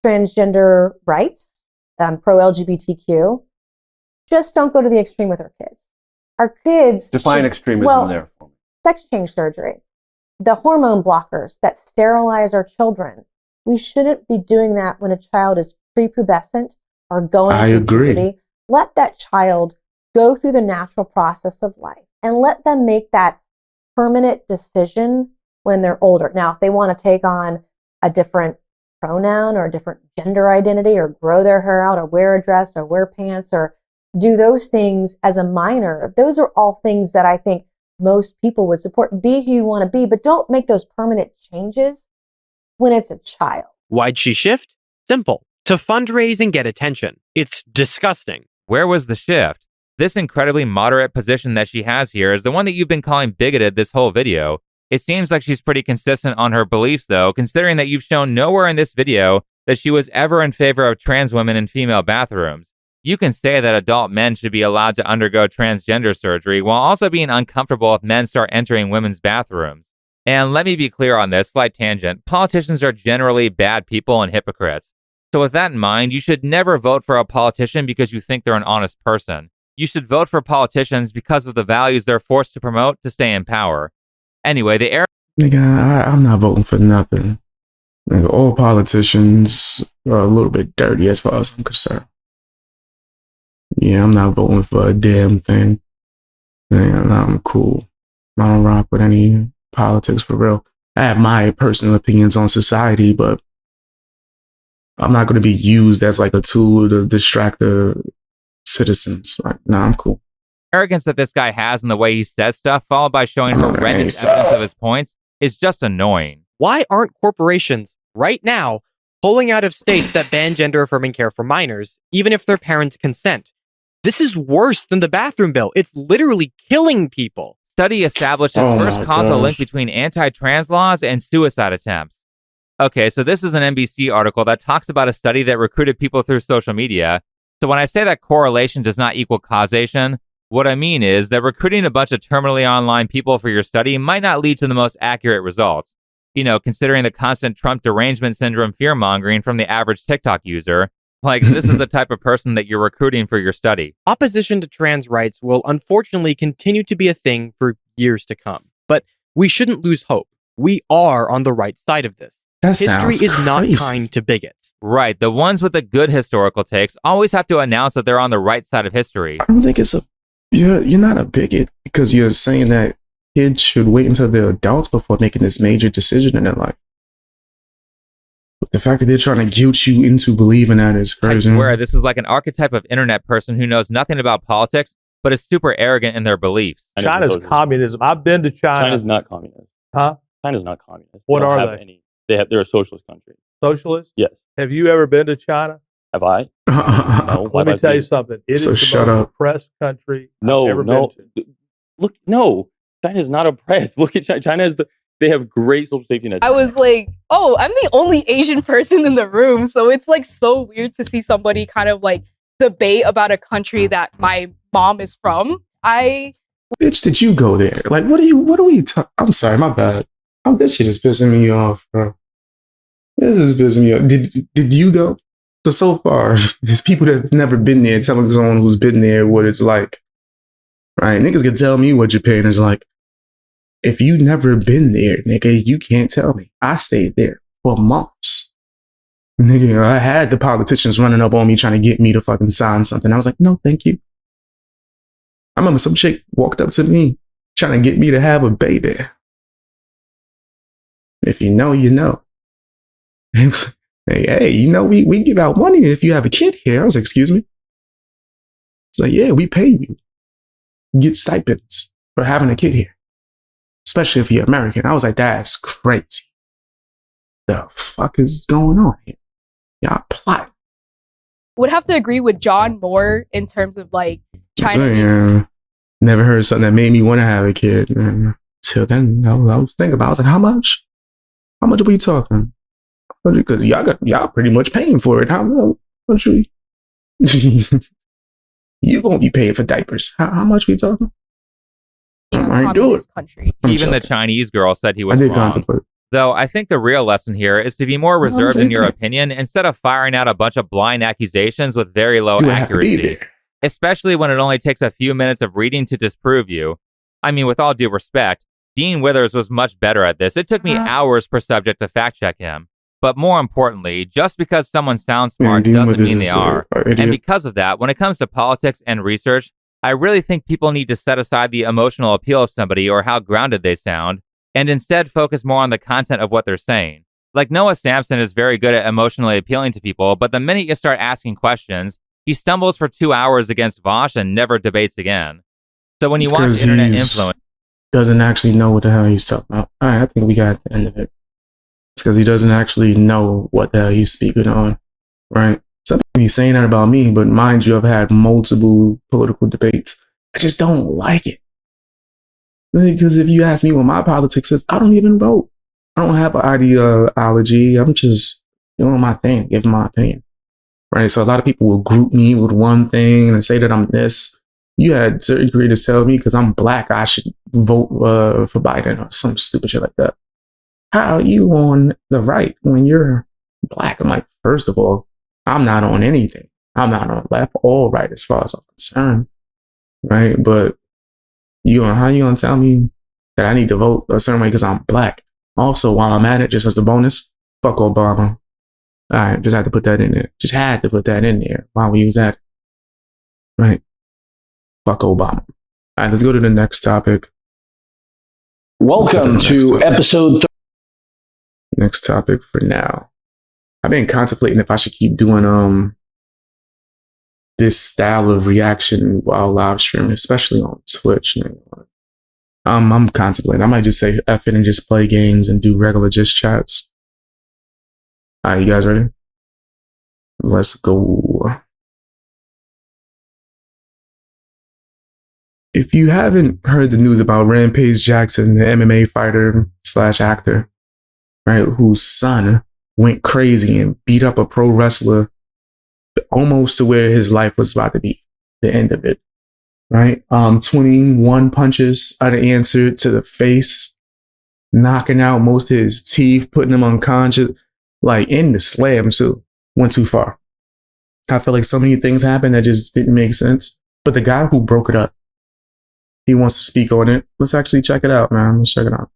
transgender rights. I'm pro LGBTQ. Just don't go to the extreme with our kids. Our kids define extremism there. Sex change surgery, the hormone blockers that sterilize our children. We shouldn't be doing that when a child is prepubescent or going through puberty. Let that child go through the natural process of life and let them make that permanent decision when they're older. Now, if they want to take on a different pronoun or a different gender identity or grow their hair out or wear a dress or wear pants or do those things as a minor, those are all things that I think most people would support. Be who you want to be, but don't make those permanent changes when it's a child. Why'd she shift? Simple. To fundraise and get attention. It's disgusting. Where was the shift? This incredibly moderate position that she has here is the one that you've been calling bigoted this whole video. It seems like she's pretty consistent on her beliefs, though, considering that you've shown nowhere in this video that she was ever in favor of trans women in female bathrooms. You can say that adult men should be allowed to undergo transgender surgery while also being uncomfortable if men start entering women's bathrooms. And let me be clear on this, slight tangent. Politicians are generally bad people and hypocrites. So with that in mind, you should never vote for a politician because you think they're an honest person. You should vote for politicians because of the values they're forced to promote to stay in power. Anyway, the era... Nigga, I'm not voting for nothing. Nigga, all politicians are a little bit dirty as far as I'm concerned. Yeah, I'm not voting for a damn thing. Man, I'm cool. I don't rock with any politics for real. I have my personal opinions on society, but I'm not going to be used as like a tool to distract the citizens. Like, nah, I'm cool. Arrogance that this guy has in the way he says stuff, followed by showing horrendous evidence of his points, is just annoying. Why aren't corporations right now pulling out of states that ban gender-affirming care for minors, even if their parents consent? This is worse than the bathroom bill. It's literally killing people. Study established its first causal link between anti-trans laws and suicide attempts. Okay, so this is an NBC article that talks about a study that recruited people through social media. So when I say that correlation does not equal causation, what I mean is that recruiting a bunch of terminally online people for your study might not lead to the most accurate results. considering the constant Trump derangement syndrome fear-mongering from the average TikTok user. Like, this is the type of person that you're recruiting for your study. Opposition to trans rights will unfortunately continue to be a thing for years to come. But we shouldn't lose hope. We are on the right side of this. History is not kind to bigots. Right. The ones with the good historical takes always have to announce that they're on the right side of history. I don't think you're not a bigot because you're saying that kids should wait until they're adults before making this major decision in their life. But the fact that they're trying to guilt you into believing that is crazy. I swear, this is like an archetype of internet person who knows nothing about politics, but is super arrogant in their beliefs. China's communism. I've been to China. China's not communist. Huh? China's not communist. What are they? They're a socialist country. Socialist? Yes. Have you ever been to China? Have I? No. Let me tell you something. It is the most oppressed country I've ever been to. Look, no. China's not oppressed. Look at China. China they have great social safety nets. I was like, oh, I'm the only Asian person in the room. So it's like so weird to see somebody kind of like debate about a country that my mom is from. Bitch, did you go there? Like, what are we talking? I'm sorry, my bad. This shit is pissing me off, bro. This is pissing me off. Did you go? So far, there's people that have never been there telling someone who's been there what it's like. Right? Niggas can tell me what Japan is like. If you never been there, nigga, you can't tell me. I stayed there for months. Nigga, I had the politicians running up on me trying to get me to fucking sign something. I was like, no, thank you. I remember some chick walked up to me trying to get me to have a baby. If you know, you know. Hey, you know, we give out money if you have a kid here. I was like, excuse me? It's like, yeah, we pay you. You get stipends for having a kid here. Especially if you're American. I was like, that's crazy. The fuck is going on here? Y'all plotting. Would have to agree with John more in terms of like China. Yeah. Never heard something that made me want to have a kid. Till then, I was thinking about it. I was like, how much? How much are we talking? Because y'all pretty much paying for it. How much you gonna be paying for diapers? How much we talking? I do it. Country. Even the Chinese girl said he was wrong. Though I think the real lesson here is to be more reserved in your opinion instead of firing out a bunch of blind accusations with very low accuracy. Especially when it only takes a few minutes of reading to disprove you. I mean, with all due respect, Dean Withers was much better at this. It took me hours per subject to fact check him. But more importantly, just because someone sounds smart doesn't mean they are. And because of that, when it comes to politics and research, I really think people need to set aside the emotional appeal of somebody or how grounded they sound, and instead focus more on the content of what they're saying. Like Noah Sampson is very good at emotionally appealing to people, but the minute you start asking questions, he stumbles for 2 hours against Vosh and never debates again. So when you watch internet influence, doesn't actually know what the hell he's talking about. All right, I think we got the end of it. It's because he doesn't actually know what the hell he's speaking on, right? Some people be saying that about me, but mind you, I've had multiple political debates. I just don't like it. Because if you ask me what my politics is, I don't even vote. I don't have an ideology. I'm just doing my thing, giving my opinion, right? So a lot of people will group me with one thing and say that I'm this. You had certain creators tell me because I'm black, I should vote for Biden or some stupid shit like that. How are you on the right when you're black? I'm like, first of all, I'm not on anything. I'm not on left or right as far as I'm concerned, right? But how you gonna tell me that I need to vote a certain way because I'm black? Also, while I'm at it, just as a bonus, fuck Obama. All right, just had to put that in there. Just had to put that in there while we was at it, right? Fuck Obama. All right, let's go to the next topic. Welcome to episode. Next topic for now. I've been contemplating if I should keep doing this style of reaction while live streaming, especially on Twitch. I'm contemplating. I might just say F it and just play games and do regular just chats. All right, you guys ready? Let's go. If you haven't heard the news about Rampage Jackson, the MMA fighter / actor, right, whose son went crazy and beat up a pro wrestler almost to where his life was about to be the end of it, right? 21 punches are the answer to the face. knocking out most of his teeth, putting him unconscious, like in the slam too. Went too far. I feel like so many things happened that just didn't make sense. But the guy who broke it up, he wants to speak on it. Let's actually check it out, man. Let's check it out.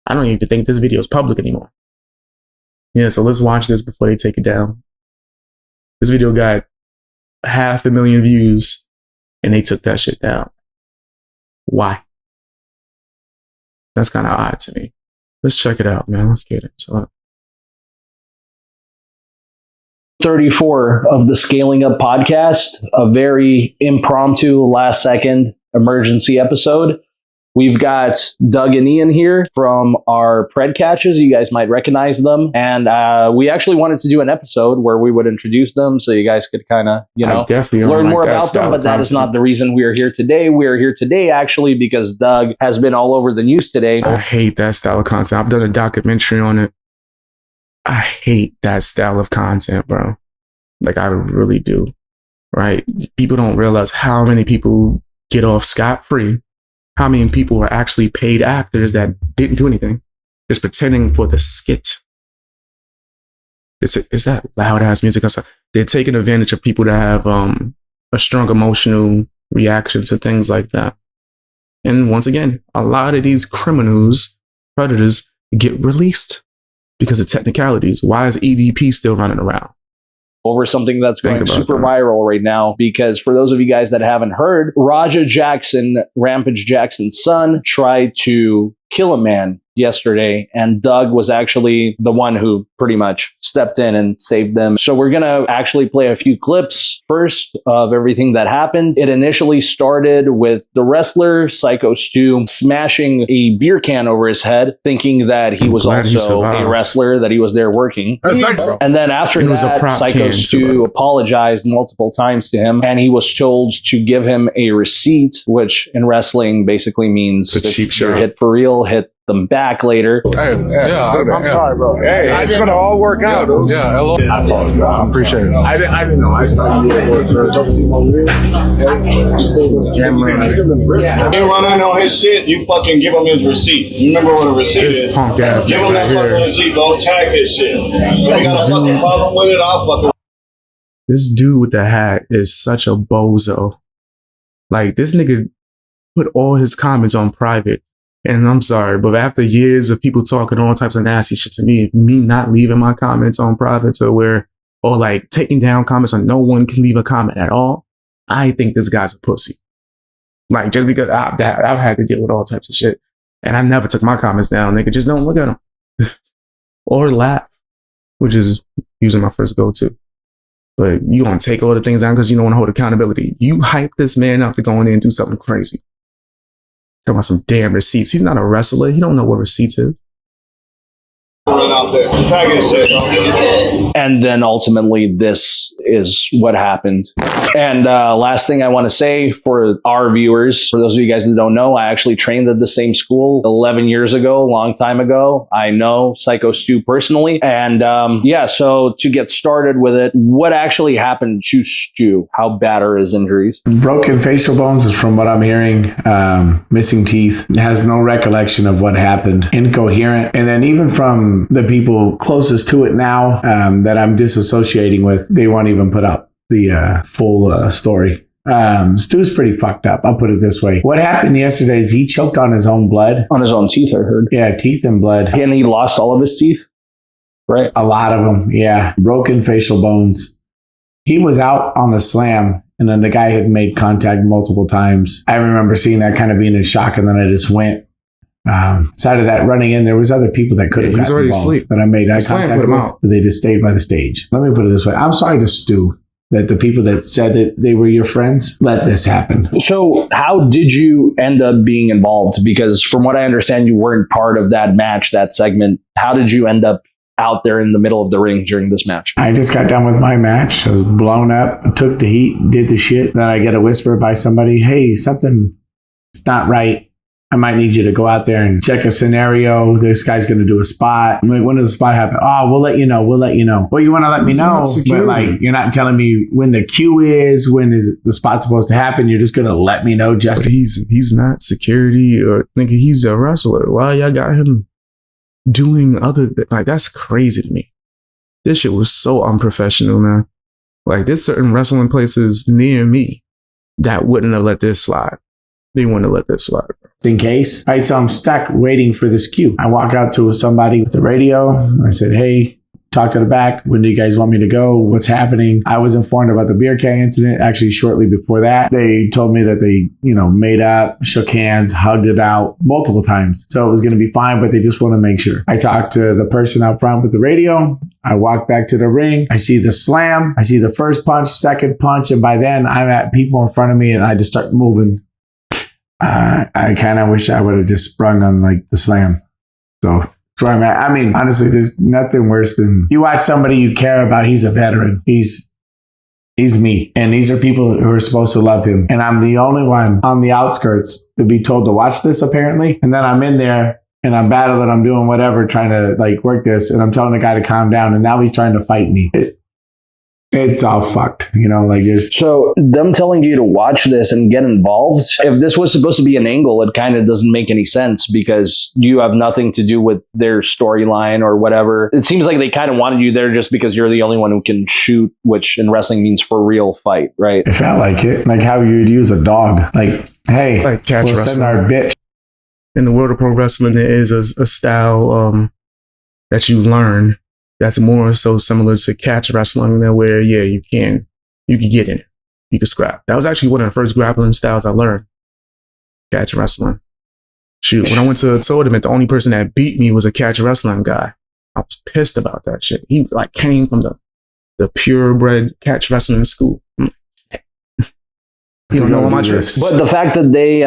I don't even think this video is public anymore. Yeah, so let's watch this before they take it down. This video got 500,000 views and they took that shit down. Why? That's kind of odd to me. Let's check it out, man. Let's get it. So, 34 of the Scaling Up podcast, a very impromptu last second emergency episode. We've got Doug and Ian here from our Pred Catches. You guys might recognize them. And we actually wanted to do an episode where we would introduce them so you guys could kind of, learn more about them. But that is not the reason we are here today. We are here today actually because Doug has been all over the news today. I hate that style of content. I've done a documentary on it. I hate that style of content, bro. Like, I really do. Right? People don't realize how many people get off scot-free. How many people are actually paid actors that didn't do anything, just pretending for the skit? It's that loud ass music. They're taking advantage of people that have a strong emotional reaction to things like that. And once again, a lot of these criminals, predators, get released because of technicalities. Why is EDP still running around? Over something that's going super viral right now, because for those of you guys that haven't heard, Raja Jackson, Rampage Jackson's son, tried to kill a man yesterday, and Doug was actually the one who pretty much stepped in and saved them. So we're gonna actually play a few clips first of everything that happened. It initially started with the wrestler Psycho Stu smashing a beer can over his head, thinking that he was also a wrestler, that he was there working. And then after that, Psycho Stu apologized multiple times to him, and he was told to give him a receipt, which in wrestling basically means if you're hit for real, hit them back later. I'm sorry, bro. Hey, it's gonna all work out. Yeah, hello. I appreciate it. I didn't know. I just He running on his shit. You fucking give him his receipt. You remember what a receipt is? Punk ass give him that fucking receipt. Go tag his shit. If you got a fucking problem with it, I'll fucking. This dude with the hat is such a bozo. Like, this nigga put all his comments on private. And I'm sorry, but after years of people talking all types of nasty shit to me not leaving my comments on private to where, or like taking down comments and no one can leave a comment at all, I think this guy's a pussy. Like, just because I've had to deal with all types of shit. And I never took my comments down. Nigga, just don't look at them. Or laugh, which is usually my first go-to. But you don't take all the things down because you don't want to hold accountability. You hype this man up to go in there and do something crazy. Talking about some damn receipts. He's not a wrestler. He don't know what receipts is. Out there. Tag his shit. And then ultimately, this is what happened. And last thing I want to say for our viewers, for those of you guys that don't know, I actually trained at the same school 11 years ago, a long time ago. I know Psycho Stu personally. And so to get started with it, what actually happened to Stu? How bad are his injuries? Broken facial bones is from what I'm hearing. Missing teeth. Has no recollection of what happened. Incoherent. And then even from the people closest to it now that I'm disassociating with, they won't even put up the full story. Stu's pretty fucked up. I'll put it this way. What happened yesterday is he choked on his own blood. On his own teeth, I heard. Yeah, teeth and blood. And he lost all of his teeth? Right. A lot of them, yeah. Broken facial bones. He was out on the slam, and then the guy had made contact multiple times. I remember seeing that kind of being in shock, and then I just went. Side of that running in, there was other people that could have gotten already involved asleep. that I made eye contact with, but they just stayed by the stage. Let me put it this way. I'm sorry to Stu that the people that said that they were your friends let this happen. So how did you end up being involved? Because from what I understand, you weren't part of that match, that segment. How did you end up out there in the middle of the ring during this match? I just got done with my match. I was blown up, took the heat, did the shit. Then I get a whisper by somebody, hey, something is not right. I might need you to go out there and check a scenario. This guy's going to do a spot. I'm like, when does the spot happen? Oh, we'll let you know. We'll let you know. Well, you want to let me know, but like, you're not telling me when the cue is, when is the spot supposed to happen. You're just going to let me know. Just he's not security or think he's a wrestler. Why y'all got him doing other, like, that's crazy to me. This shit was so unprofessional, man. Like, there's certain wrestling places near me that wouldn't have let this slide. They wouldn't have let this slide. In case. All right, so I'm stuck waiting for this cue. I walk out to somebody with the radio. I said, hey, talk to the back. When do you guys want me to go? What's happening? I was informed about the beer can incident. Actually, shortly before that, they told me that they, made up, shook hands, hugged it out multiple times. So it was going to be fine, but they just want to make sure. I talked to the person out front with the radio. I walk back to the ring. I see the slam. I see the first punch, second punch. And by then I'm at people in front of me and I just start moving. I kind of wish I would have just sprung on like the slam. So that's where I'm at. I mean, honestly, there's nothing worse than you watch somebody you care about. He's a veteran. He's me. And these are people who are supposed to love him. And I'm the only one on the outskirts to be told to watch this, apparently. And then I'm in there and I'm battling. I'm doing whatever, trying to like work this. And I'm telling the guy to calm down. And now he's trying to fight me. It's all fucked, So them telling you to watch this and get involved, if this was supposed to be an angle, it kind of doesn't make any sense because you have nothing to do with their storyline or whatever. It seems like they kind of wanted you there just because you're the only one who can shoot, which in wrestling means for real fight, right? It felt like it. Like how you'd use a dog. Like, hey, like catch we'll wrestling. send our bitch. In the world of pro wrestling, there is a style that you learn that's more so similar to catch wrestling, where you can get in it, you can scrap. That was actually one of the first grappling styles I learned. Catch wrestling. Shoot, when I went to a tournament, the only person that beat me was a catch wrestling guy. I was pissed about that shit. He like came from the purebred catch wrestling school. You don't know all my tricks. But the fact that they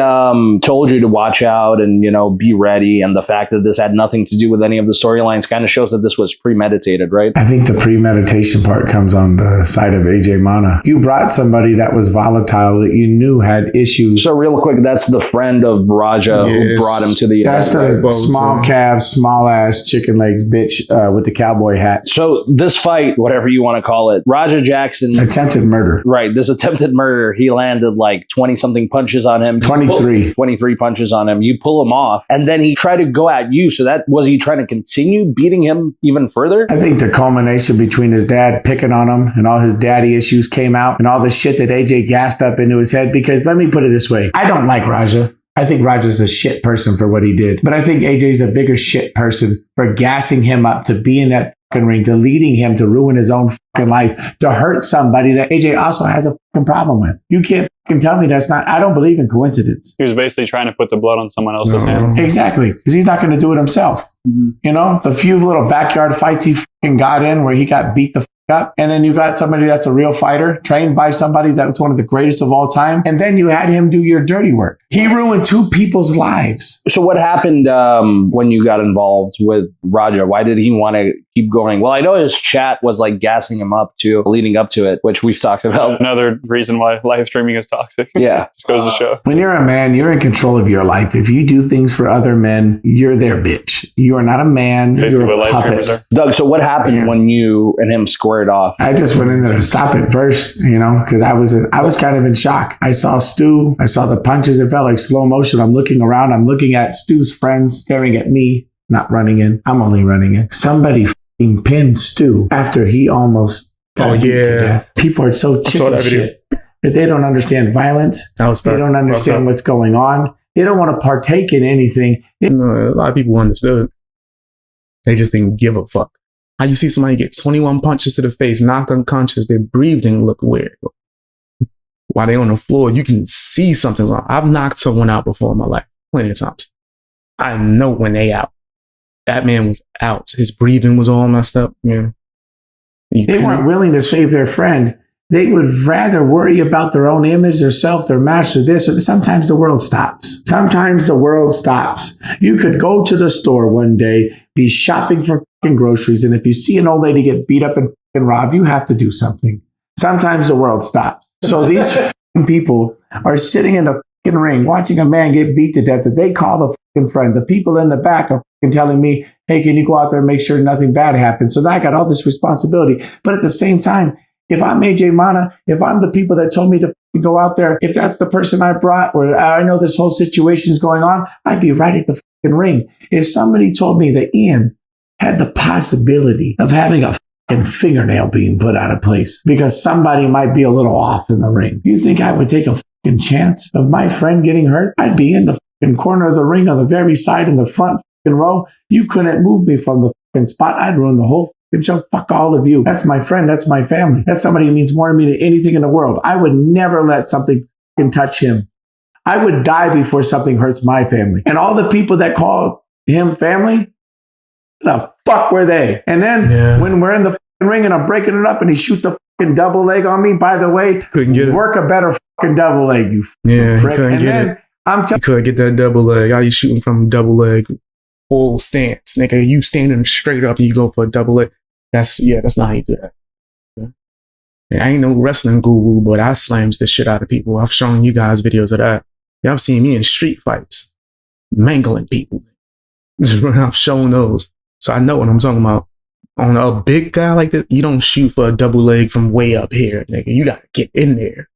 told you to watch out and, be ready, and the fact that this had nothing to do with any of the storylines kind of shows that this was premeditated, right? I think the premeditation part comes on the side of AJ Mana. You brought somebody that was volatile that you knew had issues. So real quick, that's the friend of Raja who brought him to the That's the small calf, small ass, chicken legs bitch with the cowboy hat. So this fight, whatever you want to call it, Raja Jackson. Attempted murder. Right. This attempted murder, he landed like 20 something punches on him. 23 punches on him. You pull him off and then he tried to go at you. So that was he trying to continue beating him even further? I think the culmination between his dad picking on him and all his daddy issues came out and all the shit that AJ gassed up into his head. Because let me put it this way. I don't like Raja. I think Raja's a shit person for what he did. But I think AJ's a bigger shit person for gassing him up to be in that fucking ring, to leading him to ruin his own fucking life, to hurt somebody that AJ also has a fucking problem with. You can't fucking tell me that's not, I don't believe in coincidence. He was basically trying to put the blood on someone else's hands. Exactly. Because he's not going to do it himself. The few little backyard fights he fucking got in where he got beat the up. And then you got somebody that's a real fighter, trained by somebody that was one of the greatest of all time. And then you had him do your dirty work. He ruined two people's lives. So what happened when you got involved with Raja? Why did he want to keep going? Well, I know his chat was like gassing him up too, leading up to it, which we've talked about. Another reason why live streaming is toxic. Yeah. Just goes to show. When you're a man, you're in control of your life. If you do things for other men, you're their bitch. You are not a man. Basically you're a puppet. Doug, so what happened when you and him squared off? I just went in there to stop it first, because I was kind of in shock. I saw Stu. I saw the punches. It felt like slow motion. I'm looking around. I'm looking at Stu's friends staring at me, not running in. I'm only running in. Somebody f***ing pinned Stu after he almost got beat to death. People are so chicken shit that they don't understand violence. They don't understand what's going on. They don't want to partake in anything. A lot of people understood. They just didn't give a fuck. How you see somebody get 21 punches to the face, knocked unconscious, their breathing look weird. While they on the floor, you can see something's wrong. I've knocked someone out before in my life, plenty of times. I know when they out. That man was out. His breathing was all messed up. Yeah. They weren't willing to save their friend. They would rather worry about their own image, their self, their match, or this. Sometimes the world stops. Sometimes the world stops. You could go to the store one day, be shopping for fucking groceries, and if you see an old lady get beat up and fucking robbed, you have to do something. Sometimes the world stops. So these fucking people are sitting in the fucking ring watching a man get beat to death that they call the fucking friend. The people in the back are fucking telling me, hey, can you go out there and make sure nothing bad happens? So I got all this responsibility. But at the same time, if I'm AJ Mana, if I'm the people that told me to go out there. If that's the person I brought, or I know this whole situation is going on, I'd be right at the fucking ring. If somebody told me that Ian had the possibility of having a fucking fingernail being put out of place because somebody might be a little off in the ring, you think I would take a fucking chance of my friend getting hurt? I'd be in the fucking corner of the ring on the very side in the front fucking row. You couldn't move me from the fucking spot. I'd ruin the whole fucking show. Fuck all of you. That's my friend. That's my family. That's somebody who means more to me than anything in the world. I would never let something fucking touch him. I would die before something hurts my family. And all the people that call him family, the fuck were they? And then when we're in the fucking ring and I'm breaking it up and he shoots a fucking double leg on me, by the way, work a better fucking double leg, you prick. And then I'm telling you couldn't get that double leg. How you shooting from double leg? Full stance, nigga. You standing straight up and you go for a double leg. That's not how you do that. And I ain't no wrestling guru, but I slams the shit out of people. I've shown you guys videos of that. Y'all seen me in street fights, mangling people. I've shown those. So I know what I'm talking about. On a big guy like that, you don't shoot for a double leg from way up here, nigga. You gotta get in there.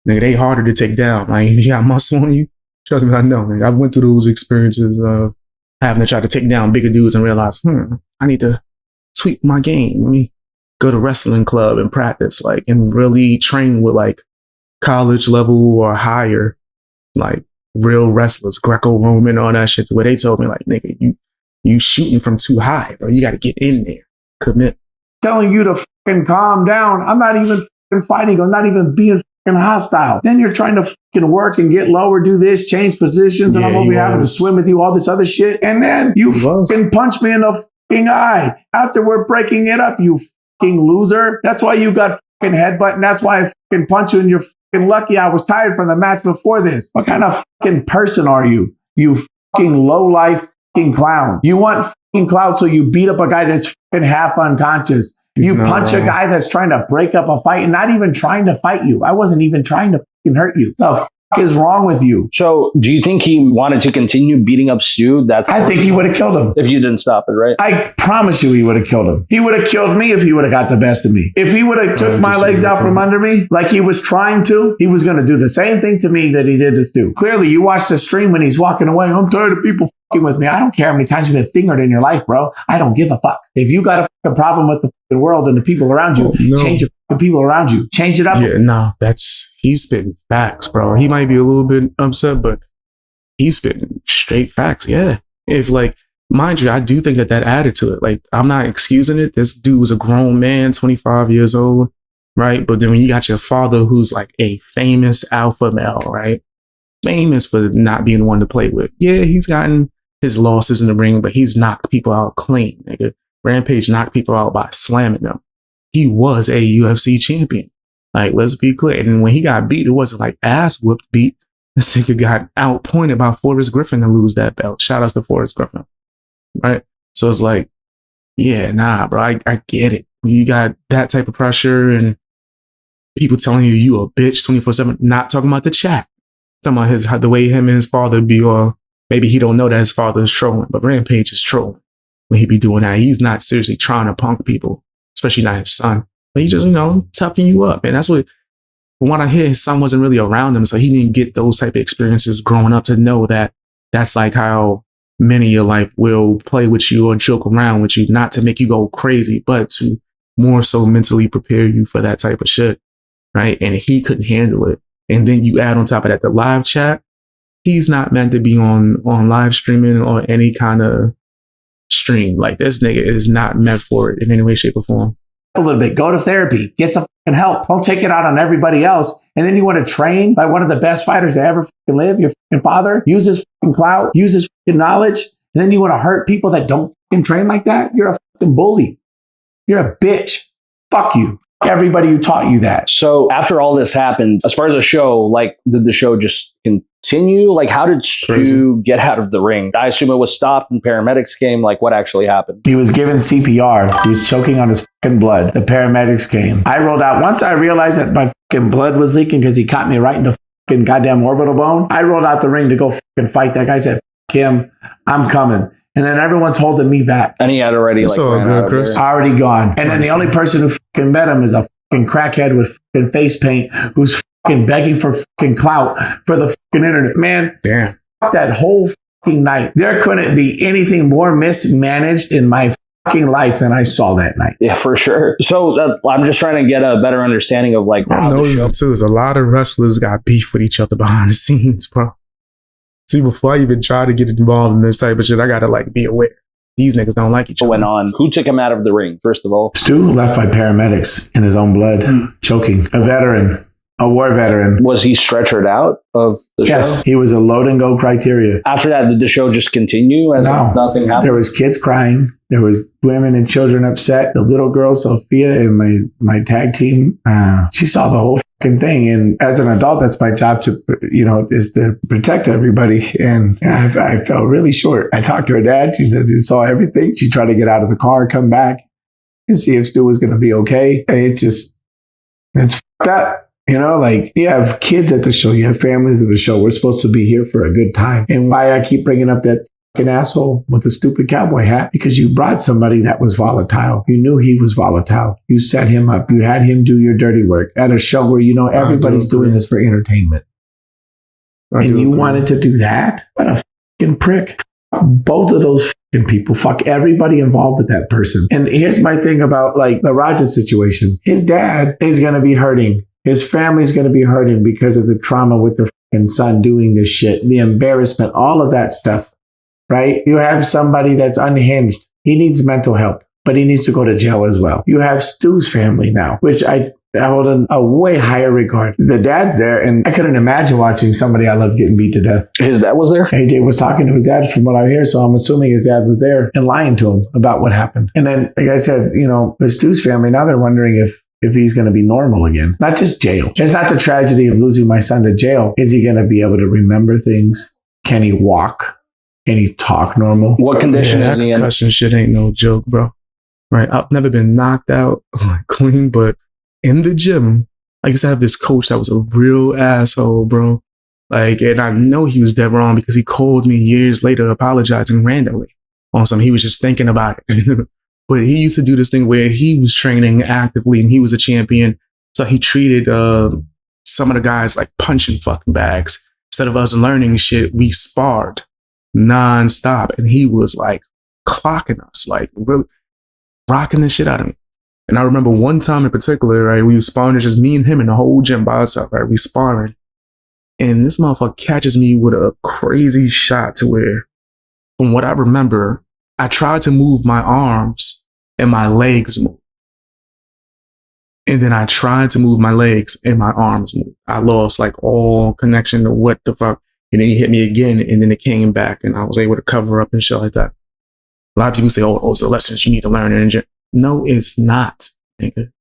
Nigga, they harder to take down. Like, if you got muscle on you, trust me, I know. Nigga. I went through those experiences of having to try to take down bigger dudes and realize, I need to tweak my game. Let me go to wrestling club and practice, like, and really train with like college level or higher, like real wrestlers, Greco-Roman, all that shit, where they told me like, nigga, you shooting from too high, bro. You got to get in there, commit. Telling you to fucking calm down. I'm not even fucking fighting. I'm not even being fucking hostile. Then you're trying to fucking work and get lower, do this, change positions, and I'm over here having to swim with you, all this other shit. And then you fucking punch me in the fucking eye. After we're breaking it up, you fucking loser. That's why you got fucking headbutt, and that's why I fucking punch you, and you're fucking lucky I was tired from the match before this. What kind of fucking person are you? You fucking low-life fucking clown. You want fucking clout, so you beat up a guy that's fucking half unconscious. You punch a guy that's trying to break up a fight and not even trying to fight you. I wasn't even trying to fucking hurt you. The fuck is wrong with you? So, do you think he wanted to continue beating up Stu? I think he would have killed him if you didn't stop it, right? I promise you, he would have killed him. He would have killed me if he would have got the best of me. If he would have took my legs out from under me like he was trying to, he was going to do the same thing to me that he did to Stu. Clearly, you watch the stream when he's walking away. I'm tired of people fucking with me. I don't care how many times you've been fingered in your life, bro. I don't give a fuck. If you got a fucking problem with the fucking world and the people around you, change your fucking people around you. Change it up. Yeah, no, he's spitting facts, bro. He might be a little bit upset, but he's spitting straight facts. Yeah. If like, mind you, I do think that added to it. Like, I'm not excusing it. This dude was a grown man, 25 years old, right? But then when you got your father who's like a famous alpha male, right? Famous for not being one to play with. Yeah, he's gotten his losses in the ring, but he's knocked people out clean, nigga. Rampage knocked people out by slamming them. He was a UFC champion. Like, let's be clear. And when he got beat, it wasn't like ass whooped beat. This nigga got outpointed by Forrest Griffin to lose that belt. Shout outs to Forrest Griffin. Right? So it's like, yeah, nah, bro, I get it. You got that type of pressure and people telling you a bitch 24/7, not talking about the chat. Talking about the way him and his father be, or maybe he don't know that his father is trolling, but Rampage is trolling when he be doing that. He's not seriously trying to punk people, especially not his son. But he just, toughen you up. And that's what, from what I hear, his son wasn't really around him, so he didn't get those type of experiences growing up to know that that's like how many of your life will play with you or joke around with you, not to make you go crazy, but to more so mentally prepare you for that type of shit, right? And he couldn't handle it. And then you add on top of that the live chat. He's not meant to be on live streaming or any kind of stream. Like, this nigga is not meant for it in any way, shape, or form. A little bit. Go to therapy. Get some fucking help. Don't take it out on everybody else. And then you want to train by one of the best fighters to ever fucking live, your fucking father, use his fucking clout, use his fucking knowledge. And then you want to hurt people that don't fucking train like that? You're a fucking bully. You're a bitch. Fuck you. Everybody who taught you that. So after all this happened, as far as the show, like, did the show just continue? Like, how did Stu get out of the ring? I assume it was stopped and paramedics came. Like, what actually happened? He was given CPR. He was choking on his fucking blood. The paramedics came. I rolled out. Once I realized that my fucking blood was leaking because he caught me right in the fucking goddamn orbital bone, I rolled out the ring to go fucking fight that guy. Said, "Fuck him, I'm coming." And then everyone's holding me back. And he had already already gone. And then the only person who fucking met him is a fucking crackhead with fucking face paint who's fucking begging for fucking clout for the fucking internet. Man, damn. That whole fucking night, there couldn't be anything more mismanaged in my fucking life than I saw that night. Yeah, for sure. So I'm just trying to get a better understanding of like I noticed too, is a lot of wrestlers got beef with each other behind the scenes, bro. See, before I even try to get involved in this type of shit, I gotta like be aware. These niggas don't like each other. Went on. Who took him out of the ring, first of all? Stu left by paramedics in his own blood, choking. A veteran, a war veteran. Was he stretchered out of the show? Yes, he was a load and go criteria. After that, did the show just continue as if nothing happened? There was kids crying. There was women and children upset. The little girl, Sophia, in my tag team, she saw the whole fucking thing. And as an adult, that's my job to, is to protect everybody. And I felt really short. I talked to her dad. She said she saw everything. She tried to get out of the car, come back, and see if Stu was going to be okay. It's fucked up. You have kids at the show, you have families at the show. We're supposed to be here for a good time. And why I keep bringing up that fucking asshole with the stupid cowboy hat? Because you brought somebody that was volatile. You knew he was volatile. You set him up. You had him do your dirty work at a show where everybody's doing this for entertainment. And you wanted to do that? What a fucking prick. Both of those fucking people. Fuck everybody involved with that person. And here's my thing about like the Rogers situation. His dad is going to be hurting. His family's going to be hurting because of the trauma with the fucking son doing this shit, the embarrassment, all of that stuff, right? You have somebody that's unhinged. He needs mental help, but he needs to go to jail as well. You have Stu's family now, which I hold in a way higher regard. The dad's there, and I couldn't imagine watching somebody I love getting beat to death. His dad was there? AJ was talking to his dad from what I hear, so I'm assuming his dad was there and lying to him about what happened. And then, like I said, with Stu's family, now they're wondering if he's going to be normal again. Not just jail. It's not the tragedy of losing my son to jail. Is he going to be able to remember things? Can he walk? Can he talk normal? What condition is he in? Concussion shit ain't no joke, bro. Right? I've never been knocked out clean, but in the gym, I used to have this coach that was a real asshole, bro. And I know he was dead wrong because he called me years later apologizing randomly on something. He was just thinking about it. But he used to do this thing where he was training actively and he was a champion. So he treated some of the guys like punching fucking bags. Instead of us learning shit, we sparred nonstop. And he was like clocking us, like really rocking the shit out of me. And I remember one time in particular, right, we were sparring, just me and him in the whole gym by ourselves, right? We sparring. And this motherfucker catches me with a crazy shot to where, from what I remember, I tried to move my arms and my legs moved. And then I tried to move my legs and my arms moved. I lost like all connection to what the fuck. And then he hit me again and then it came back and I was able to cover up and shit like that. A lot of people say, oh, it's the lessons you need to learn in gym. No, it's not, nigga.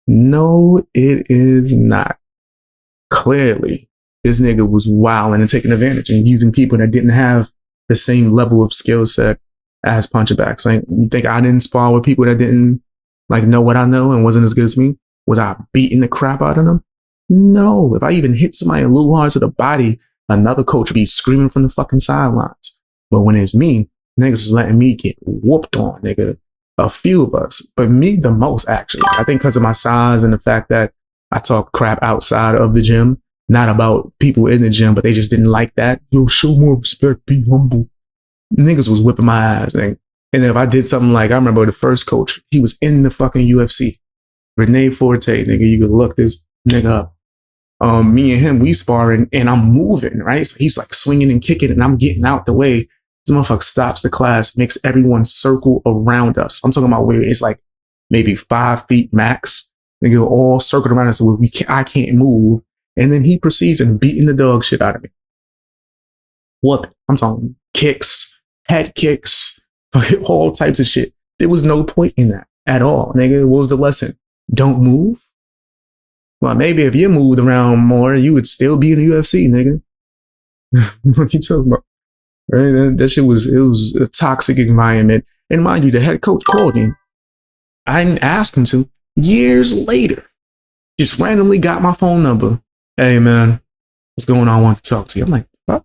No, it is not. Clearly, this nigga was wilding and taking advantage and using people that didn't have the same level of skill set as puncher backs. Like, you think I didn't spar with people that didn't like know what I know and wasn't as good as me? Was I beating the crap out of them? No. If I even hit somebody a little hard to the body, another coach would be screaming from the fucking sidelines. But when it's me, niggas is letting me get whooped on, nigga. A few of us, but me the most actually. I think because of my size and the fact that I talk crap outside of the gym, not about people in the gym, but they just didn't like that. Yo, show more respect, be humble. Niggas was whipping my ass. And if I did something like, I remember the first coach, he was in the fucking UFC. Renee Forte, nigga, you could look this nigga up. Me and him, we sparring and I'm moving, right? So he's like swinging and kicking and I'm getting out the way. This motherfucker stops the class, makes everyone circle around us. I'm talking about where it's like maybe 5 feet max. Nigga all circled around us so I can't move. And then he proceeds and beating the dog shit out of me. What? I'm talking kicks, head kicks, all types of shit. There was no point in that at all, nigga. What was the lesson? Don't move? Well, maybe if you moved around more, you would still be in the UFC, nigga. What you talking about? Right? That shit was a toxic environment. And mind you, the head coach called me. I didn't ask him to. Years later, just randomly got my phone number. Hey, man, what's going on? I want to talk to you. I'm like, what?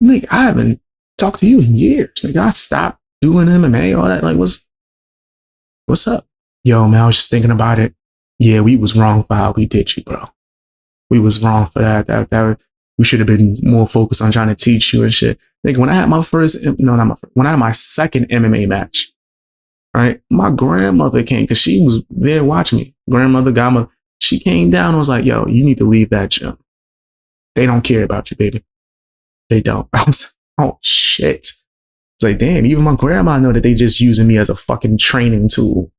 Nigga, I haven't talked to you in years. Like, I stopped doing MMA, all that. Like, what's up? Yo, man, I was just thinking about it. Yeah, we was wrong for how we did you, bro. we was wrong for that. That we should have been more focused on trying to teach you and shit. Like when I had my when I had my second MMA match, right? My grandmother came because she was there watching me. Grandmother, godmother, she came down and was like, yo, you need to leave that gym. They don't care about you, baby. They don't. I was like, oh shit. It's like, damn, even my grandma know that they just using me as a fucking training tool.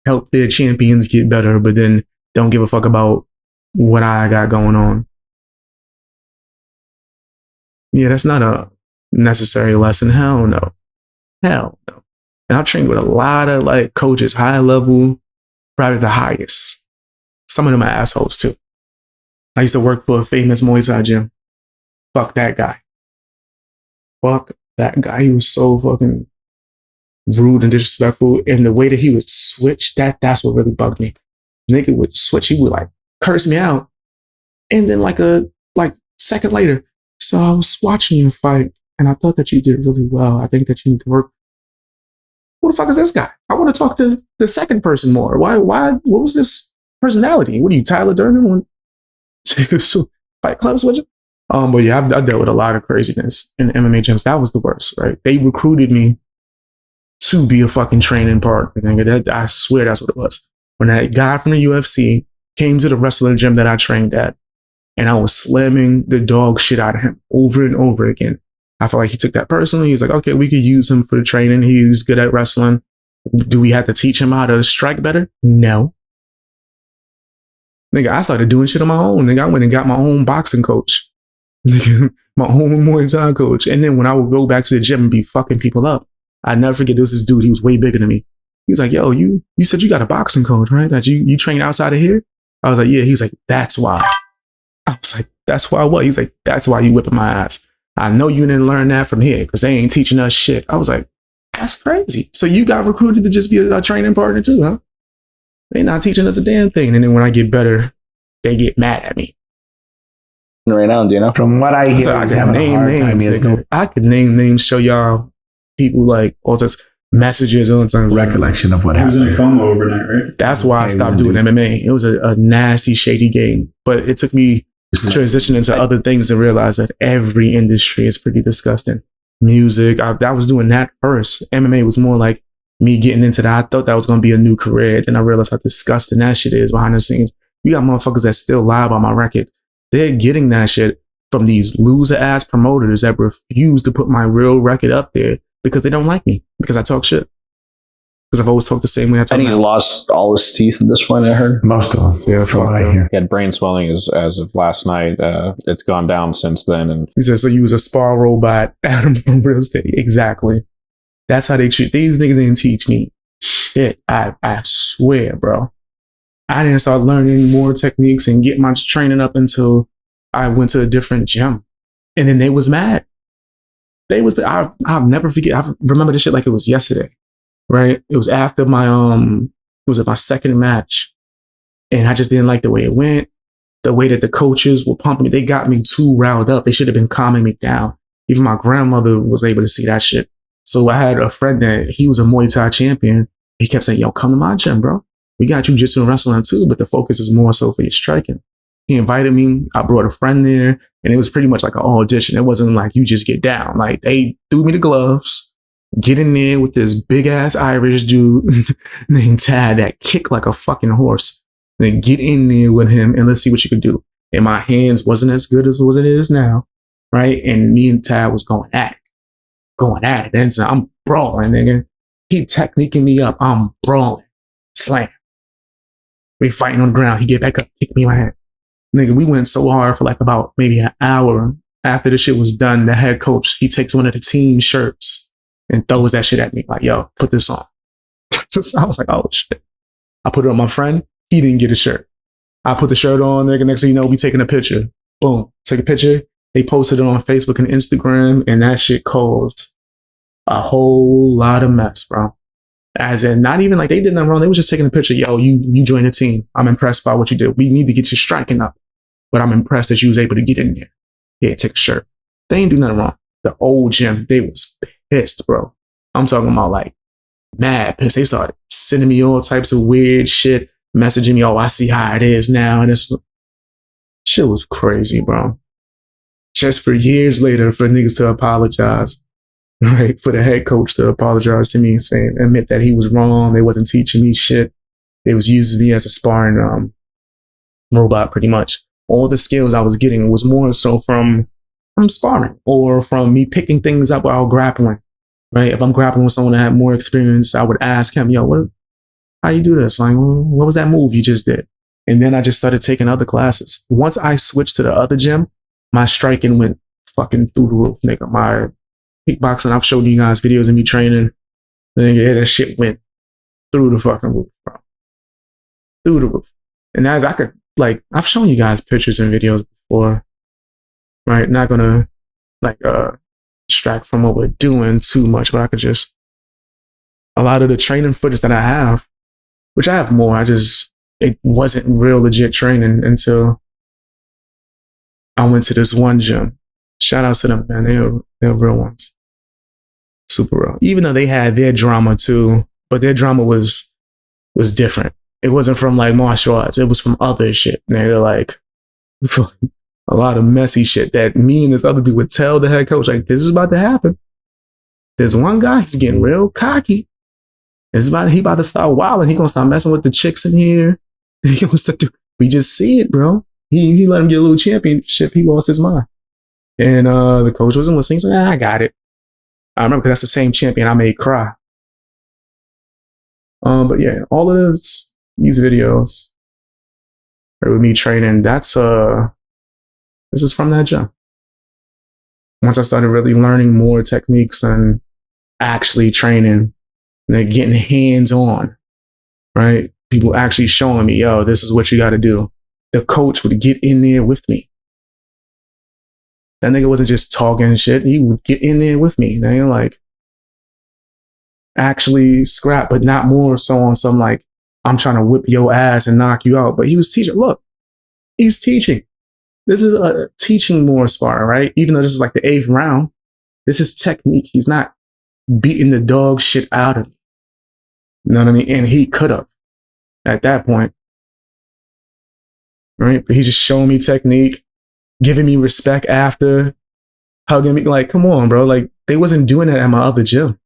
Help their champions get better, but then don't give a fuck about what I got going on. Yeah, that's not a necessary lesson. Hell no. Hell no. And I've trained with a lot of like coaches, high level, probably the highest. Some of them are assholes too. I used to work for a famous Muay Thai gym. Fuck that guy. Fuck that guy. He was so fucking rude and disrespectful. And the way that he would switch, that's what really bugged me. Nigga would switch. He would like curse me out. And then like second later, so I was watching you fight and I thought that you did really well. I think that you need to work. Who the fuck is this guy? I want to talk to the second person more. Why, what was this personality? What are you, Tyler Durden? Fight clubs with you? But yeah, I dealt with a lot of craziness in MMA gyms. That was the worst, right? They recruited me to be a fucking training partner. Nigga. I swear that's what it was. When that guy from the UFC came to the wrestling gym that I trained at, and I was slamming the dog shit out of him over and over again. I felt like he took that personally. He was like, okay, we could use him for the training. He's good at wrestling. Do we have to teach him how to strike better? No. Nigga, I started doing shit on my own. Nigga, I went and got my own boxing coach. Nigga, my own Muay Thai coach. And then when I would go back to the gym and be fucking people up, I never forget there was this dude, he was way bigger than me. He was like, yo, you said you got a boxing coach, right? That you train outside of here? I was like, yeah. He's like, that's why. I was like, that's why what? He's like, that's why you whipping my ass. I know you didn't learn that from here because they ain't teaching us shit. I was like, that's crazy. So you got recruited to just be a training partner too, huh? They not teaching us a damn thing. And then when I get better, they get mad at me. Right now, do you know? From what I hear, I could name names. I could name names, show y'all people like all this messages all the time. Recollection of what happened. He was in a coma overnight, right? That's why I stopped doing MMA. It was a nasty, shady game. But it took me transitioning into other things to realize that every industry is pretty disgusting. Music, I was doing that first. MMA was more like me getting into that. I thought that was going to be a new career. Then I realized how disgusting that shit is behind the scenes. You got motherfuckers that still lie about my record. They're getting that shit from these loser ass promoters that refuse to put my real record up there because they don't like me, because I talk shit. Because I've always talked the same way I talk. And he's lost all his teeth at this point, I heard. Most of them. Yeah, from what I hear. He had brain swelling as of last night. It's gone down since then. And he said, so you was a spa robot, Adam from Real Estate. Exactly. That's how they treat. These niggas didn't teach me shit. I swear, bro. I didn't start learning more techniques and get my training up until I went to a different gym. And then they was mad. I'll never forget. I remember this shit like it was yesterday. Right? It was after my second match. And I just didn't like the way it went. The way that the coaches were pumping me. They got me too riled up. They should have been calming me down. Even my grandmother was able to see that shit. So I had a friend that he was a Muay Thai champion. He kept saying, yo, come to my gym, bro. We got you jiu-jitsu and wrestling too, but the focus is more so for your striking. He invited me. I brought a friend there, and it was pretty much like an audition. It wasn't like you just get down. Like they threw me the gloves, get in there with this big ass Irish dude named Tad that kicked like a fucking horse. Then get in there with him and let's see what you can do. And my hands wasn't as good as it is now, right? And me and Tad was going at it. And so I'm brawling, nigga. He techniquing me up. I'm brawling, slam. We fighting on the ground. He get back up, kick me in my head. Nigga, we went so hard for like about maybe an hour. After the shit was done, the head coach, he takes one of the team shirts and throws that shit at me. Like, yo, put this on. I was like, oh shit. I put it on my friend. He didn't get a shirt. I put the shirt on, nigga. Next thing you know, we taking a picture. Boom. Take a picture. They posted it on Facebook and Instagram, and that shit caused a whole lot of mess, bro. As in, not even like they did nothing wrong. They was just taking a picture. Yo, you joined the team. I'm impressed by what you did. We need to get you striking up. But I'm impressed that you was able to get in there. Yeah, take a shirt. They ain't do nothing wrong. The old gym, they was pissed, bro. I'm talking about like mad pissed. They started sending me all types of weird shit, messaging me, oh, I see how it is now. And it's Shit was crazy, bro. Just for years later, for niggas to apologize, right? For the head coach to apologize to me and admit that he was wrong. They wasn't teaching me shit. They was using me as a sparring robot, pretty much. All the skills I was getting was more so from sparring or from me picking things up while grappling, right? If I'm grappling with someone that had more experience, I would ask him, yo, how you do this? Like, what was that move you just did? And then I just started taking other classes. Once I switched to the other gym, my striking went fucking through the roof, nigga. My kickboxing, I've showed you guys videos of me training. Nigga, that shit went through the fucking roof, bro. Through the roof. And as I could, like, I've shown you guys pictures and videos before, right? Not gonna, like, distract from what we're doing too much, but I could just, a lot of the training footage that I have, which I have more, it wasn't real legit training until I went to this one gym. Shout out to them, man. They're real ones. Super real. Even though they had their drama too, but their drama was different. It wasn't from like martial arts. It was from other shit. And they're like a lot of messy shit that me and this other dude would tell the head coach, like, this is about to happen. There's one guy, he's getting real cocky. He about to start wilding. He gonna start messing with the chicks in here. He wants to do. We just see it, bro. He let him get a little championship. He lost his mind. And the coach wasn't listening. He's like, I got it. I remember because that's the same champion I made cry. But yeah, all of these videos are with me training. This is from that gym. Once I started really learning more techniques and actually training and then getting hands on, right? People actually showing me, yo, this is what you got to do. The coach would get in there with me. That nigga wasn't just talking shit. He would get in there with me. They like actually scrap, but not more so on some like, I'm trying to whip your ass and knock you out. But he was teaching. Look, he's teaching. This is a teaching more sparring, right? Even though this is like the 8th round, this is technique. He's not beating the dog shit out of me. You know what I mean? And he could have at that point. Right? But he's just showing me technique, giving me respect after, hugging me. Like, come on, bro. Like, they wasn't doing that at my other gym.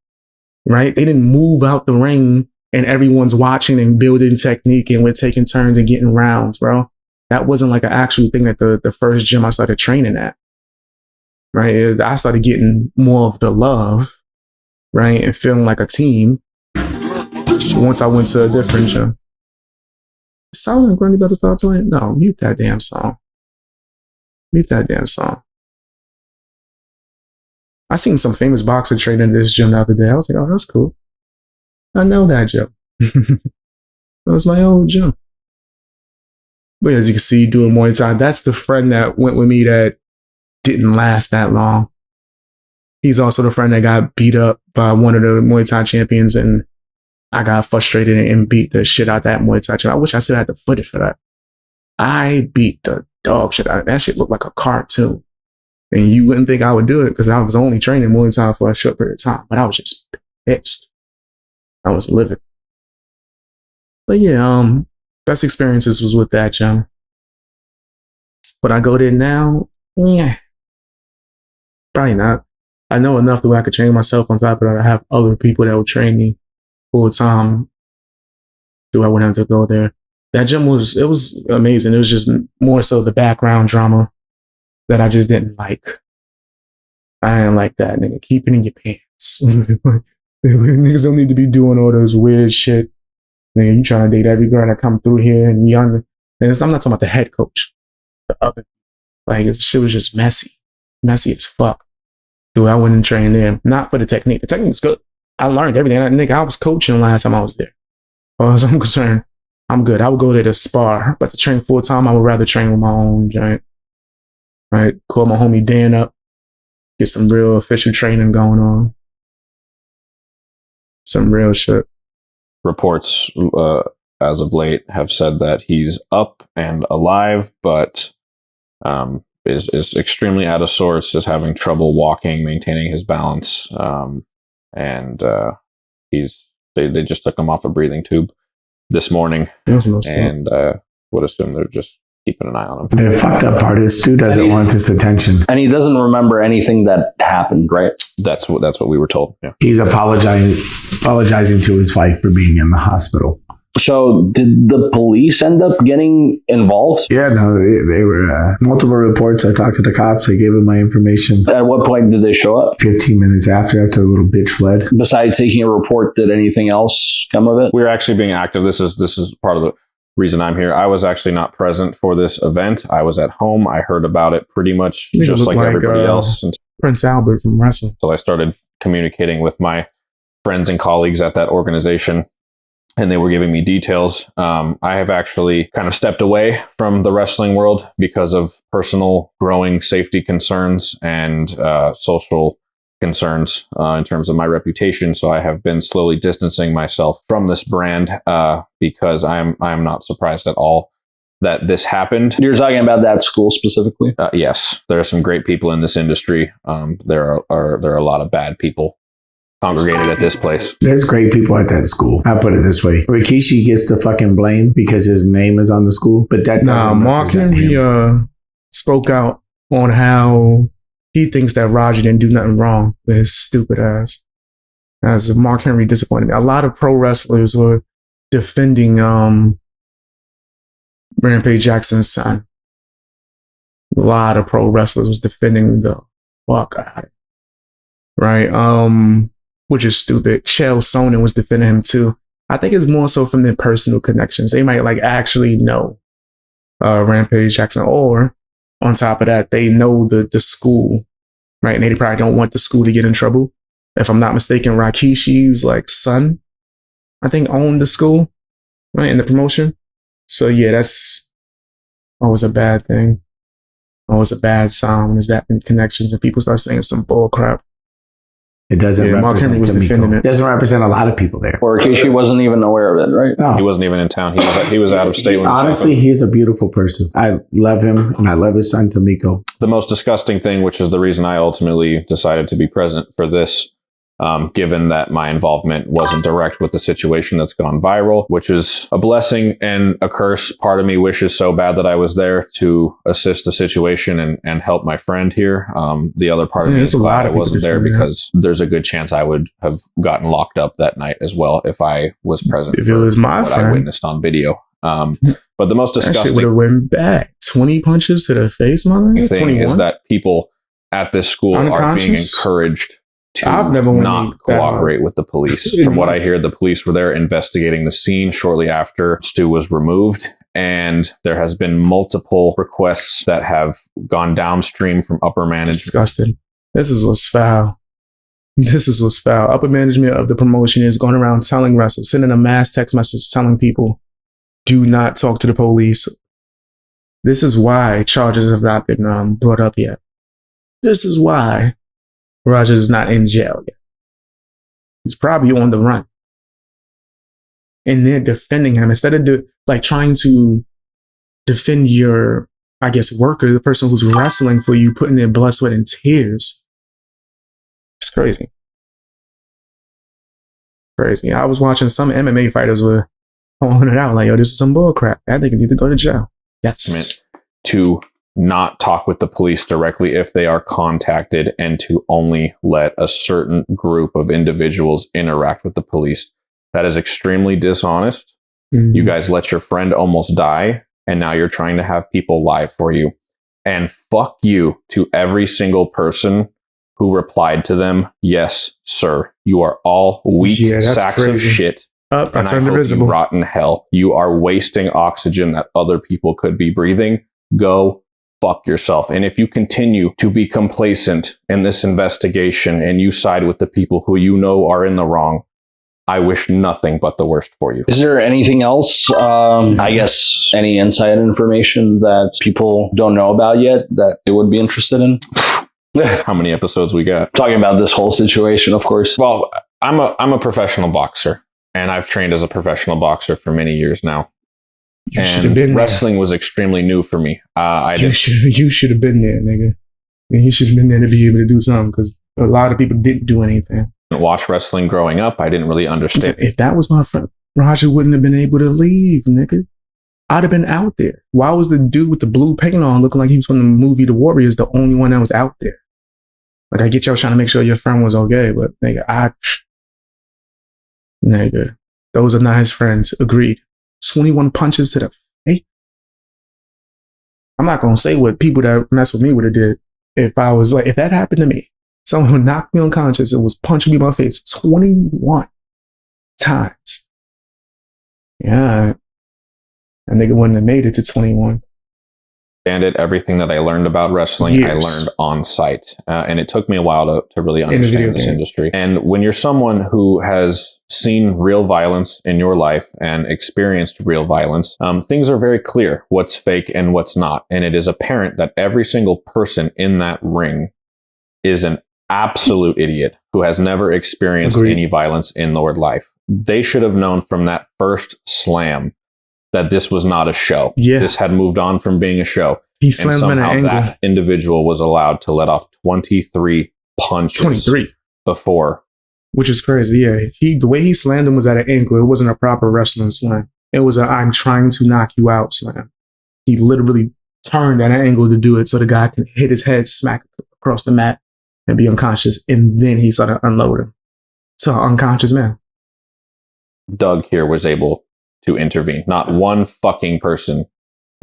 Right? They didn't move out the ring and everyone's watching and building technique and we're taking turns and getting rounds, bro. That wasn't like an actual thing at the first gym I started training at. Right? I started getting more of the love, right? And feeling like a team once I went to a different gym. Sound Grundy about to stop playing? No, mute that damn song. Mute that damn song. I seen some famous boxer training in this gym the other day. I was like, oh, that's cool. I know that gym. That was my old gym. But as you can see, doing Muay Thai, that's the friend that went with me that didn't last that long. He's also the friend that got beat up by one of the Muay Thai champions, and I got frustrated and beat the shit out of that Muay Thai champion. I wish I still had the footage for that. I beat the dog shit out of that. That shit looked like a cartoon. And you wouldn't think I would do it because I was only training Muay Thai for a short period of time, but I was just pissed. I was livid. But yeah, best experiences was with that gym. But I go there now, yeah, probably not. I know enough that I could train myself. On top of that, I have other people that will train me full time. Do I wouldn't have to go there? That gym was amazing. It was just more so the background drama that I just didn't like. I didn't like that, nigga. Keep it in your pants. Niggas don't need to be doing all those weird shit. Nigga, you trying to date every girl that come through here and young. And I'm not talking about the head coach. The other, like, shit was just messy as fuck. Dude, I wouldn't train there. Not for the technique. The technique was good. I learned everything. Nigga, I was coaching last time I was there. As far as I'm concerned, I'm good. I would go there to spar, but to train full time, I would rather train with my own giant. Right? Call my homie Dan up. Get some real official training going on. Some real shit. Reports as of late have said that he's up and alive, but is extremely out of sorts, is having trouble walking, maintaining his balance, and they just took him off a breathing tube this morning, and would assume they're just keeping an eye on him. The fucked up part is Stu doesn't want this attention. And he doesn't remember anything that happened, right? That's what we were told. Yeah. He's apologizing to his wife for being in the hospital. So did the police end up getting involved? Yeah, no, they were multiple reports. I talked to the cops. I gave them my information. At what point did they show up? 15 minutes after the little bitch fled. Besides taking a report, did anything else come of it? We're actually being active. This is part of the reason I'm here. I was actually not present for this event. I was at home. I heard about it pretty much just like everybody else. Prince Albert from wrestling. So I started communicating with my friends and colleagues at that organization, and they were giving me details. I have actually kind of stepped away from the wrestling world because of personal growing safety concerns and social concerns in terms of my reputation. So I have been slowly distancing myself from this brand because I'm not surprised at all that this happened. You're talking about that school specifically? Yes, there are some great people in this industry. There are a lot of bad people congregated at this place. There's great people at that school. I'll put it this way. Rikishi gets the fucking blame because his name is on the school, but that doesn't Mark Henry spoke out on how he thinks that Roger didn't do nothing wrong with his stupid ass. As Mark Henry disappointed me. A lot of pro wrestlers were defending Rampage Jackson's son. A lot of pro wrestlers was defending the fuck out of it. Right? Which is stupid. Chael Sonnen was defending him too. I think it's more so from their personal connections. They might like actually know Rampage Jackson, or on top of that, they know the school, right? And they probably don't want the school to get in trouble. If I'm not mistaken, Rikishi's like son, I think, owned the school, right, in the promotion. So yeah, that's always a bad thing. Always a bad sign when there's that many connections and people start saying some bull crap. It doesn't represent Tamiko. It doesn't represent a lot of people there. Or Rikishi wasn't even aware of it, right? No. He wasn't even in town. He was out of state. When honestly, he's a beautiful person. I love him, and I love his son, Tamiko. The most disgusting thing, which is the reason I ultimately decided to be present for this, given that my involvement wasn't direct with the situation that's gone viral, which is a blessing and a curse. Part of me wishes so bad that I was there to assist the situation and help my friend here. The other part of me is glad I wasn't there because there's a good chance I would have gotten locked up that night as well if I was present. If it was my what friend. I witnessed on video. But the most That shit disgusting would have went back. 20 punches to the face, mother. thing is that people at this school are being Unconscious? encouraged to I've never went not that cooperate with the police. From what I hear, the police were there investigating the scene shortly after Stu was removed, and there has been multiple requests that have gone downstream from upper management. Disgusting. This is what's foul. This is what's foul. Upper management of the promotion is going around telling wrestlers, sending a mass text message telling people, do not talk to the police. This is why charges have not been brought up yet. This is why Roger is not in jail yet. He's probably on the run. And they're defending him instead of trying to defend your, I guess, worker, the person who's wrestling for you, putting their blood, sweat, and tears. It's crazy. Crazy. I was watching some MMA fighters were calling it out like, yo, this is some bull crap. I think you need to go to jail. Yes. To not talk with the police directly if they are contacted, and to only let a certain group of individuals interact with the police. That is extremely dishonest. Mm-hmm. You guys let your friend almost die, and now you're trying to have people lie for you. And fuck you to every single person who replied to them, yes, sir. You are all weak sacks of shit. And I hope you rot in hell. You are wasting oxygen that other people could be breathing. Go fuck yourself. And if you continue to be complacent in this investigation and you side with the people who you know are in the wrong, I wish nothing but the worst for you. Is there anything else, I guess, any inside information that people don't know about yet that they would be interested in? How many episodes we got? Talking about this whole situation, of course. Well, I'm a professional boxer, and I've trained as a professional boxer for many years now. And wrestling was extremely new for me. You should have been there, nigga. You should have been there to be able to do something, because a lot of people didn't do anything. I didn't watch wrestling growing up. I didn't really understand. If that was my friend, Roger wouldn't have been able to leave, nigga. I'd have been out there. Why was the dude with the blue paint on looking like he was from the movie The Warriors the only one that was out there? Like, I get y'all trying to make sure your friend was okay, but nigga, those are not his friends. Agreed. 21 punches to the face. I'm not going to say what people that mess with me would have did. If that happened to me, someone who knocked me unconscious and was punching me in my face 21 times. Yeah. And nigga wouldn't have made it to 21. Bandit, everything that I learned about wrestling, I learned on site. And it took me a while to really understand this industry. And when you're someone who has seen real violence in your life and experienced real violence, things are very clear what's fake and what's not. And it is apparent that every single person in that ring is an absolute idiot who has never experienced any violence in their life. They should have known from that first slam that this was not a show. Yeah. This had moved on from being a show. He slammed him at an angle. That individual was allowed to let off 23 punches 23 before. Which is crazy. Yeah. The way he slammed him was at an angle. It wasn't a proper wrestling slam. It was a I'm trying to knock you out slam. He literally turned at an angle to do it so the guy can hit his head, smack across the mat, and be unconscious. And then he started unloading to an unconscious man. Doug here was able to intervene. Not one fucking person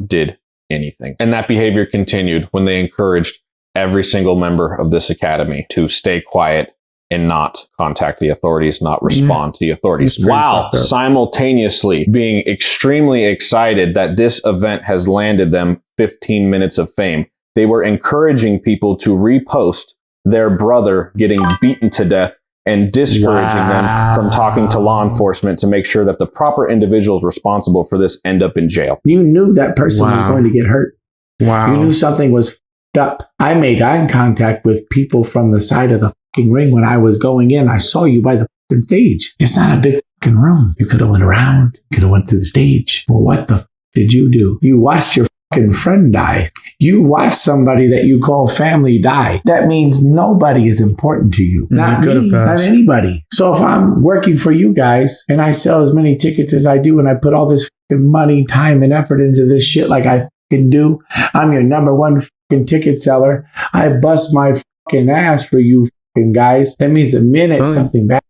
did anything. And that behavior continued when they encouraged every single member of this academy to stay quiet and not contact the authorities, not respond to the authorities. While simultaneously being extremely excited that this event has landed them 15 minutes of fame. They were encouraging people to repost their brother getting beaten to death and discouraging them from talking to law enforcement to make sure that the proper individuals responsible for this end up in jail. You knew that person was going to get hurt. Wow. You knew something was f***ed up. I made eye contact with people from the side of the fucking ring when I was going in. I saw you by the fucking stage. It's not a big fucking room. You could have went around. You could have went through the stage. Well, what the f*** did you do? You watched your fucking friend die. You watch somebody that you call family die. That means nobody is important to you. Not me, not anybody. So if I'm working for you guys and I sell as many tickets as I do and I put all this fucking money, time, and effort into this shit like I fucking do, I'm your number one fucking ticket seller. I bust my fucking ass for you fucking guys. That means the minute something bad.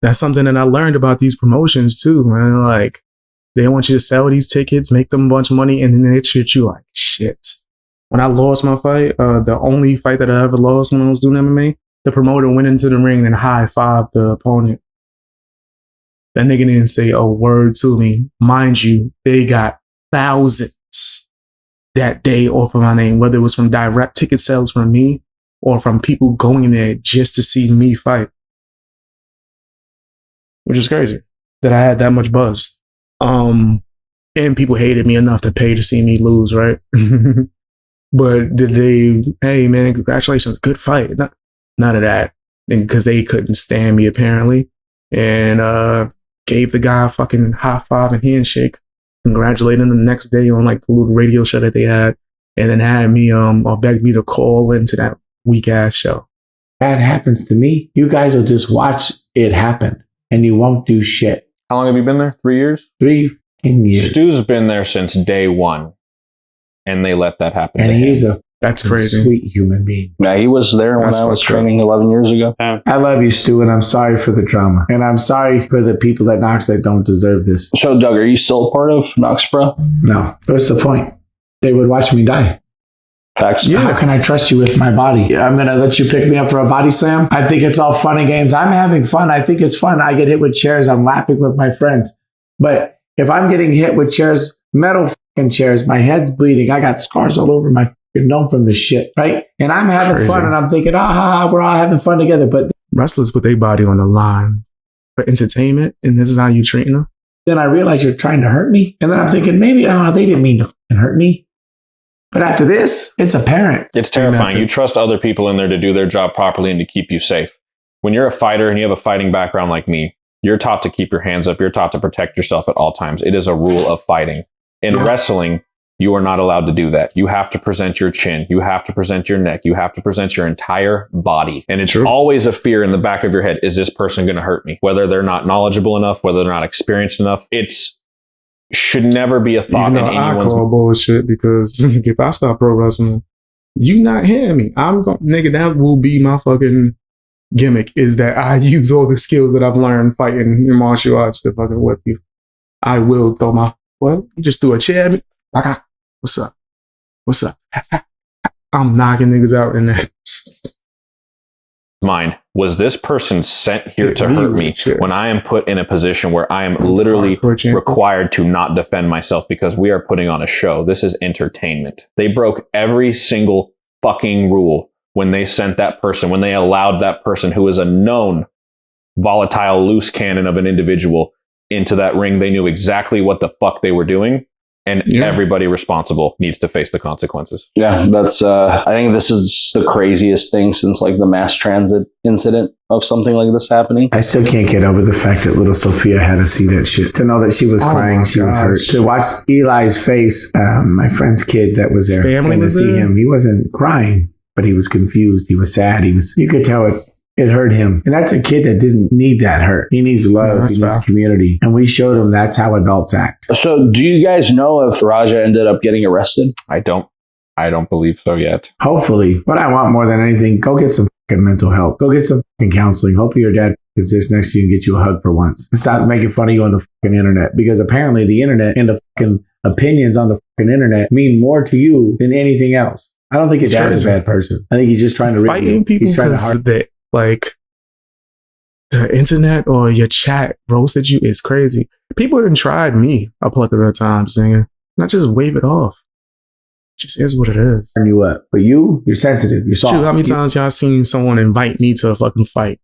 That's something that I learned about these promotions too, man. Like, they want you to sell these tickets, make them a bunch of money, and then they treat you like shit. When I lost my fight, the only fight that I ever lost when I was doing MMA, the promoter went into the ring and high-fived the opponent. That nigga didn't say a word to me. Mind you, they got thousands that day off of my name, whether it was from direct ticket sales from me or from people going there just to see me fight. Which is crazy that I had that much buzz. And people hated me enough to pay to see me lose, right? But did they, hey man, congratulations, good fight. None of that. Because they couldn't stand me apparently. And gave the guy a fucking high five and handshake, congratulating him the next day on like the little radio show that they had, and then had me or begged me to call into that weak ass show. That happens to me. You guys will just watch it happen and you won't do shit. How long have you been there? 3 years? 3 years. Stu's been there since day one, and they let that happen. And he's a That's crazy. Sweet human being. Yeah, he was there when I was training 11 years ago. I love you, Stu, and I'm sorry for the drama. And I'm sorry for the people at Knox that don't deserve this. So, Doug, are you still part of Knox, bro? No. What's the point? They would watch me die. Facts. Yeah. How can I trust you with my body? I'm going to let you pick me up for a body slam? I think it's all fun and games. I'm having fun. I think it's fun. I get hit with chairs. I'm laughing with my friends. But if I'm getting hit with chairs, metal fucking chairs, my head's bleeding. I got scars all over my fucking nose from this shit, right? And I'm having fun and I'm thinking, we're all having fun together. But wrestlers put their body on the line for entertainment, and this is how you treating them? Then I realize you're trying to hurt me. And then I'm thinking, maybe they didn't mean to fucking hurt me. But after this, it's apparent. It's terrifying. You trust other people in there to do their job properly and to keep you safe. When you're a fighter and you have a fighting background like me, you're taught to keep your hands up. You're taught to protect yourself at all times. It is a rule of fighting. In wrestling, you are not allowed to do that. You have to present your chin. You have to present your neck. You have to present your entire body. And it's always a fear in the back of your head. Is this person going to hurt me? Whether they're not knowledgeable enough, whether they're not experienced enough, it's should never be a thought Even though in I anyone's call bullshit because if I start pro wrestling, you not hearing me. I'm going, nigga, that will be my fucking gimmick, is that I use all the skills that I've learned fighting in martial arts to fucking whip you. I will throw my, well, you just threw a chair at me. What's up? What's up? I'm knocking niggas out in there. Mind, was this person sent here to hurt me when I am put in a position where I am literally required to not defend myself because we are putting on a show? This is entertainment. They broke every single fucking rule when they sent that person, when they allowed that person who is a known volatile loose cannon of an individual into that ring. They knew exactly what the fuck they were doing. And everybody responsible needs to face the consequences. Yeah, that's. I think this is the craziest thing since like the mass transit incident of something like this happening. I still can't get over the fact that little Sophia had to see that shit, to know that she was crying, she was hurt. To watch Eli's face, my friend's kid that was there, and to see him, he wasn't crying, but he was confused. He was sad. You could tell it hurt him. And that's a kid that didn't need that hurt. He needs love. He needs community. And we showed him that's how adults act. So do you guys know if Raja ended up getting arrested? I don't believe so yet. Hopefully. What I want more than anything, go get some fucking mental help. Go get some fucking counseling. Hope your dad sits next to you and get you a hug for once. Stop making fun of you on the fucking internet. Because apparently the internet and the fucking opinions on the fucking internet mean more to you than anything else. I don't think your dad is a bad person. I think he's just trying to fighting people because like the internet or your chat roasted you is crazy. People have tried me a plethora of times, nigga. Not just wave it off. It just is what it is. Turn you up. But you're sensitive. You're soft. Shoot, how many times y'all seen someone invite me to a fucking fight?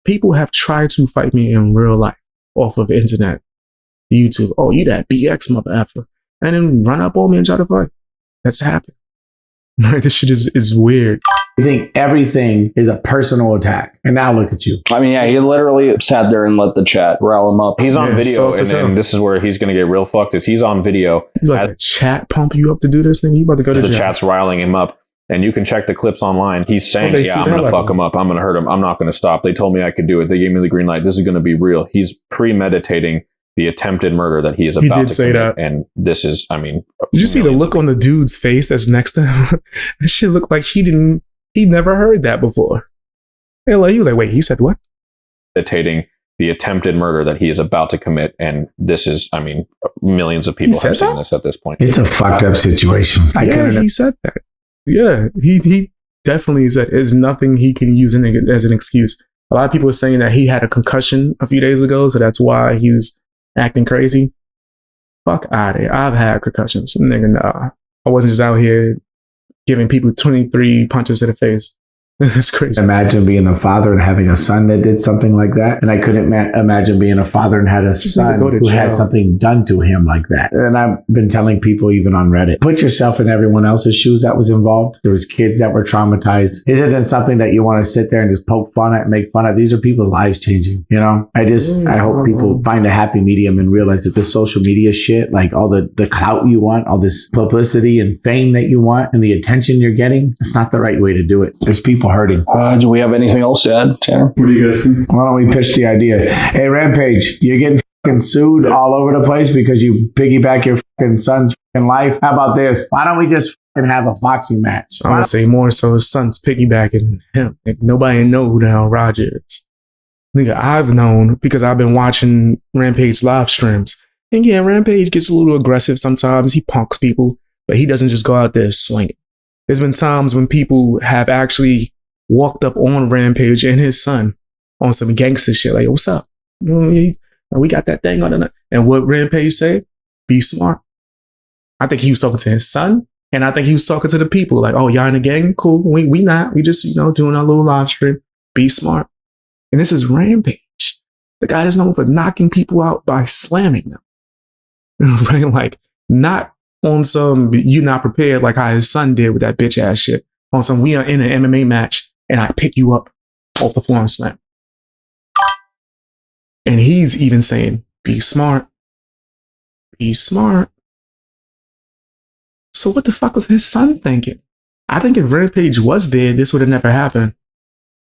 People have tried to fight me in real life off of the internet, YouTube. Oh, you that BX mother effer. And then run up on me and try to fight. That's happened. Right? This shit is weird. You think everything is a personal attack. And now look at you. I mean, yeah, he literally sat there and let the chat rile him up. He's on video, and this is where he's going to get real fucked, is he's on video. You let the chat pump you up to do this thing? You about to go to the jail. Chat's riling him up. And you can check the clips online. He's saying, I'm going to fuck him up. I'm going to hurt him. I'm not going to stop. They told me I could do it. They gave me the green light. This is going to be real. He's premeditating the attempted murder that he is about to commit. That. And this is, I mean... Did you see the look on the dude's face that's next to him? That shit looked like he never heard that before. And like, he was like, wait, he said what? Meditating the attempted murder that he is about to commit. And this is, I mean, millions of people have seen this at this point. It's a fucked up situation. He said that. Yeah, he definitely said there's nothing he can use as an excuse. A lot of people are saying that he had a concussion a few days ago, so that's why he was acting crazy. Fuck out of here. I've had concussions. Nigga, nah. I wasn't just out here giving people 23 punches to the face. That's crazy. Imagine being a father and having a son that did something like that. And I couldn't imagine being a father and had a son who had something done to him like that. And I've been telling people even on Reddit, put yourself in everyone else's shoes that was involved. There was kids that were traumatized. Isn't it something that you want to sit there and just poke fun at and make fun of? These are people's lives changing, you know? I hope people find a happy medium and realize that this social media shit, like all the clout you want, all this publicity and fame that you want and the attention you're getting, it's not the right way to do it. There's people hurting. Do we have anything else to add, Tanner? What do you guys think? Why don't we pitch the idea? Hey, Rampage, you're getting fucking sued all over the place because you piggyback your fucking son's fucking life. How about this? Why don't we just fucking have a boxing match? I would say more so his son's piggybacking him. Like, nobody know who the hell Roger is. Nigga, I've known because I've been watching Rampage live streams. And yeah, Rampage gets a little aggressive sometimes. He punks people, but he doesn't just go out there swinging. There's been times when people have actually walked up on Rampage and his son on some gangster shit. Like, what's up? We got that thing on the night. And what Rampage said? Be smart. I think he was talking to his son, and I think he was talking to the people. Like, oh, y'all in the gang? Cool. We not. We just, doing our little live stream. Be smart. And this is Rampage. The guy is known for knocking people out by slamming them. Right? Like, not on some, you're not prepared like how his son did with that bitch ass shit. On some, we are in an MMA match and I pick you up off the floor and slam. And he's even saying, be smart. Be smart. So what the fuck was his son thinking? I think if Rampage was there, this would have never happened.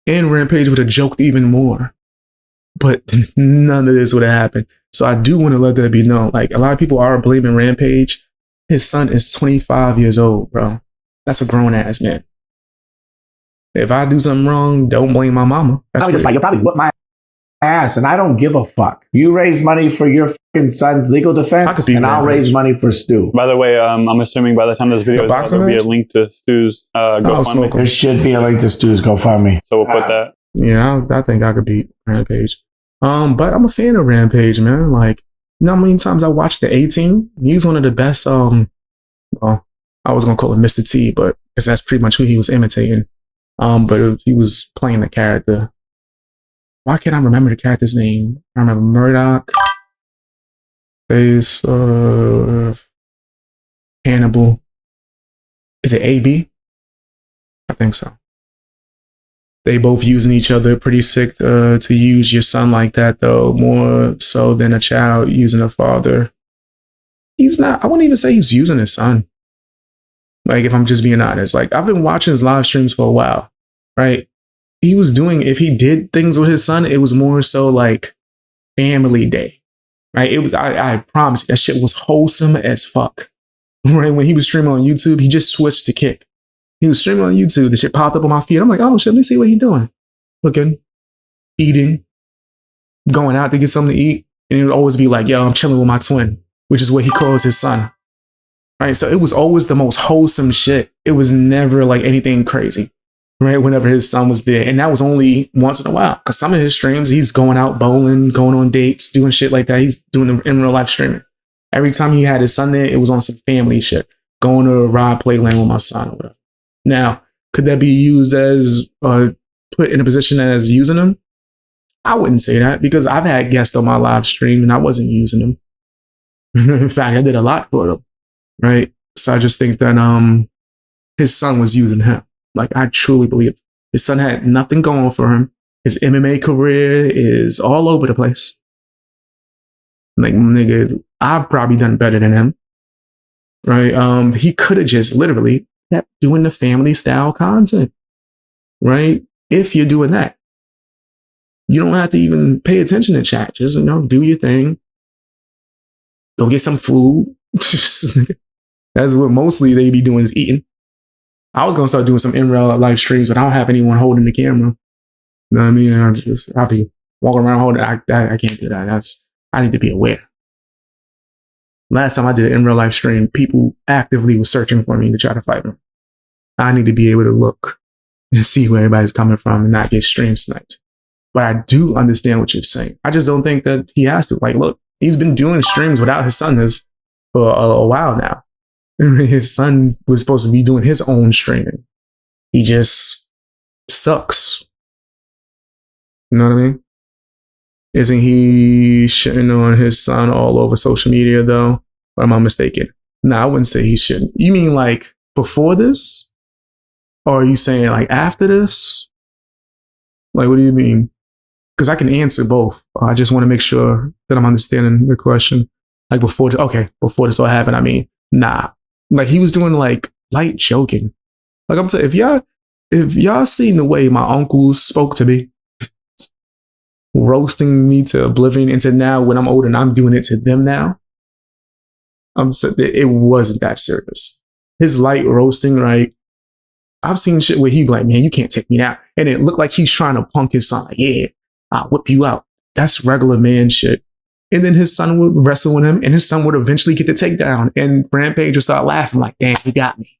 And Rampage would have joked even more. But none of this would have happened. So I do want to let that be known. Like, a lot of people are blaming Rampage. His son is 25 years old, bro. That's a grown ass man. If I do something wrong, don't blame my mama. That's just like, you'll probably whip my ass, and I don't give a fuck. You raise money for your fucking son's legal defense, and I'll raise money for Stu. By the way, I'm assuming by the time this video is out, there'll be a link to Stu's GoFundMe. There should be a link to Stu's GoFundMe. So we'll put that. Yeah, I think I could beat Rampage. But I'm a fan of Rampage, man. Like, you know how many times I watched the A-Team? He's one of the best, well, I was going to call him Mr. T, but because that's pretty much who he was imitating. But he was playing the character. Why can't I remember the character's name? I remember Murdoch, Face of Hannibal. Is it AB? I think so. They both using each other. Pretty sick to use your son like that, though. More so than a child using a father. He's not, I wouldn't even say he's using his son. Like, if I'm just being honest. Like, I've been watching his live streams for a while, right? He was doing, if he did things with his son, it was more so like family day, right? It was, I promise you, that shit was wholesome as fuck, right? When he was streaming on YouTube, he just switched to Kick. He was streaming on YouTube, the shit popped up on my feed. I'm like, oh shit, let me see what he's doing. Looking, eating, going out to get something to eat. And it would always be like, yo, I'm chilling with my twin, which is what he calls his son, right? So it was always the most wholesome shit. It was never like anything crazy. Right, whenever his son was there. And that was only once in a while. Because some of his streams, he's going out bowling, going on dates, doing shit like that. He's doing it in real life streaming. Every time he had his son there, it was on some family shit. Going to a ride playland with my son or whatever. Now, could that be used as, put in a position as using him? I wouldn't say that, because I've had guests on my live stream and I wasn't using them. In fact, I did a lot for them. Right? So I just think that his son was using him. Like, I truly believe his son had nothing going for him. His MMA career is all over the place. Like, nigga, I've probably done better than him. Right? He could have just literally kept doing the family style content. Right? If you're doing that, you don't have to even pay attention to chat. Just, do your thing. Go get some food. That's what mostly they be doing, is eating. I was going to start doing some in-real live streams, but I don't have anyone holding the camera. You know what I mean? I'll be walking around holding it. I can't do that. I need to be aware. Last time I did an in-real life stream, people actively were searching for me to try to fight me. I need to be able to look and see where everybody's coming from and not get stream sniped. But I do understand what you're saying. I just don't think that he has to. Like, look, he's been doing streams without his son for a while now. His son was supposed to be doing his own streaming. He just sucks. You know what I mean? Isn't he shitting on his son all over social media, though? Or am I mistaken? No, I wouldn't say he shouldn't. You mean like before this? Or are you saying like after this? Like, what do you mean? Because I can answer both. I just want to make sure that I'm understanding the question. Like before this all happened, I mean, nah. Like, he was doing like light joking. Like, I'm saying, if y'all seen the way my uncles spoke to me, roasting me to oblivion, into now when I'm older and I'm doing it to them now, I'm saying it wasn't that serious. His light roasting, right? I've seen shit where he'd be like, man, you can't take me down. And it looked like he's trying to punk his son. Like, yeah, I'll whip you out. That's regular man shit. And then his son would wrestle with him, and his son would eventually get the takedown. And Rampage would start laughing like, damn, he got me.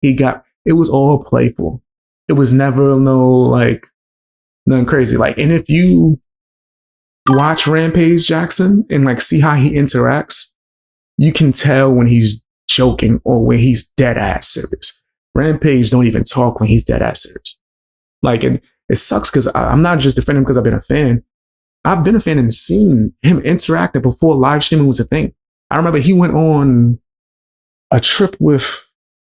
It was all playful. It was never nothing crazy. Like, and if you watch Rampage Jackson and like see how he interacts, you can tell when he's joking or when he's dead ass serious. Rampage don't even talk when he's dead ass serious. Like, and it sucks because I'm not just defending him because I've been a fan. I've been a fan and seen him interacting before live streaming was a thing. I remember he went on a trip with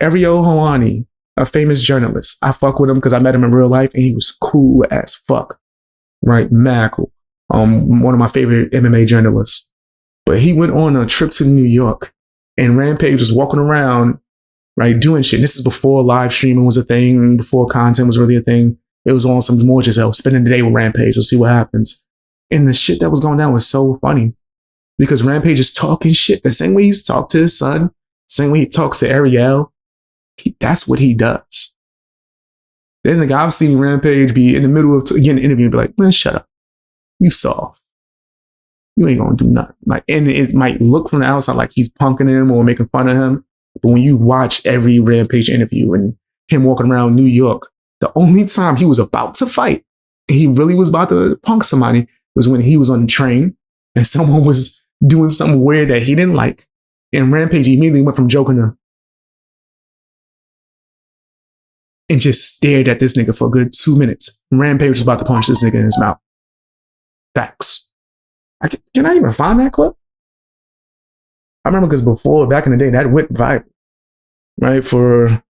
Ariel Helwani, a famous journalist. I fuck with him because I met him in real life and he was cool as fuck. Right? Mad cool. One of my favorite MMA journalists. But he went on a trip to New York and Rampage was walking around, right, doing shit. And this is before live streaming was a thing, before content was really a thing. It was on some more just spending the day with Rampage. We'll see what happens. And the shit that was going down was so funny. because Rampage is talking shit the same way he's talked to his son, same way he talks to Ariel. That's what he does. There's a guy I've seen Rampage be in the middle of getting an interview and be like, man, shut up. You soft. You ain't gonna do nothing. Like, and it might look from the outside like he's punking him or making fun of him. But when you watch every Rampage interview and him walking around New York, the only time he was about to fight, he really was about to punk somebody, was when he was on the train and someone was doing something weird that he didn't like. And Rampage immediately went from joking to and just stared at this nigga for a good 2 minutes. Rampage was about to punch this nigga in his mouth. Facts. Can I even find that clip? I remember because before, back in the day, that went viral, right? For,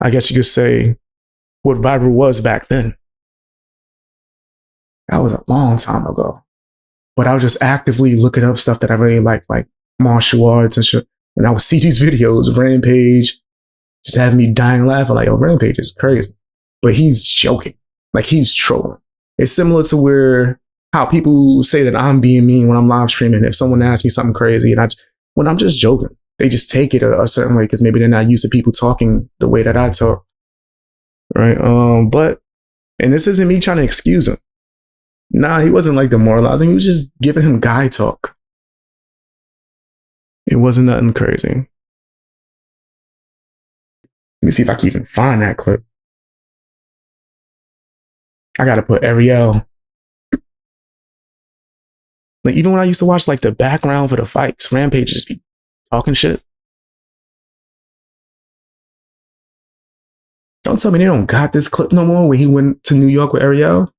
I guess you could say, what viral was back then. That was a long time ago. But I was just actively looking up stuff that I really like martial arts and shit. And I would see these videos, Rampage, just having me dying laughing, like, oh, Rampage is crazy. But he's joking. Like, he's trolling. It's similar to how people say that I'm being mean when I'm live streaming. If someone asks me something crazy and when I'm just joking, they just take it a certain way because maybe they're not used to people talking the way that I talk. Right? And this isn't me trying to excuse him. Nah, he wasn't like demoralizing. He was just giving him guy talk. It wasn't nothing crazy. Let me see if I can even find that clip. I gotta put Ariel. Like, even when I used to watch like the background for the fights, Rampage just be talking shit. Don't tell me they don't got this clip no more when he went to New York with Ariel.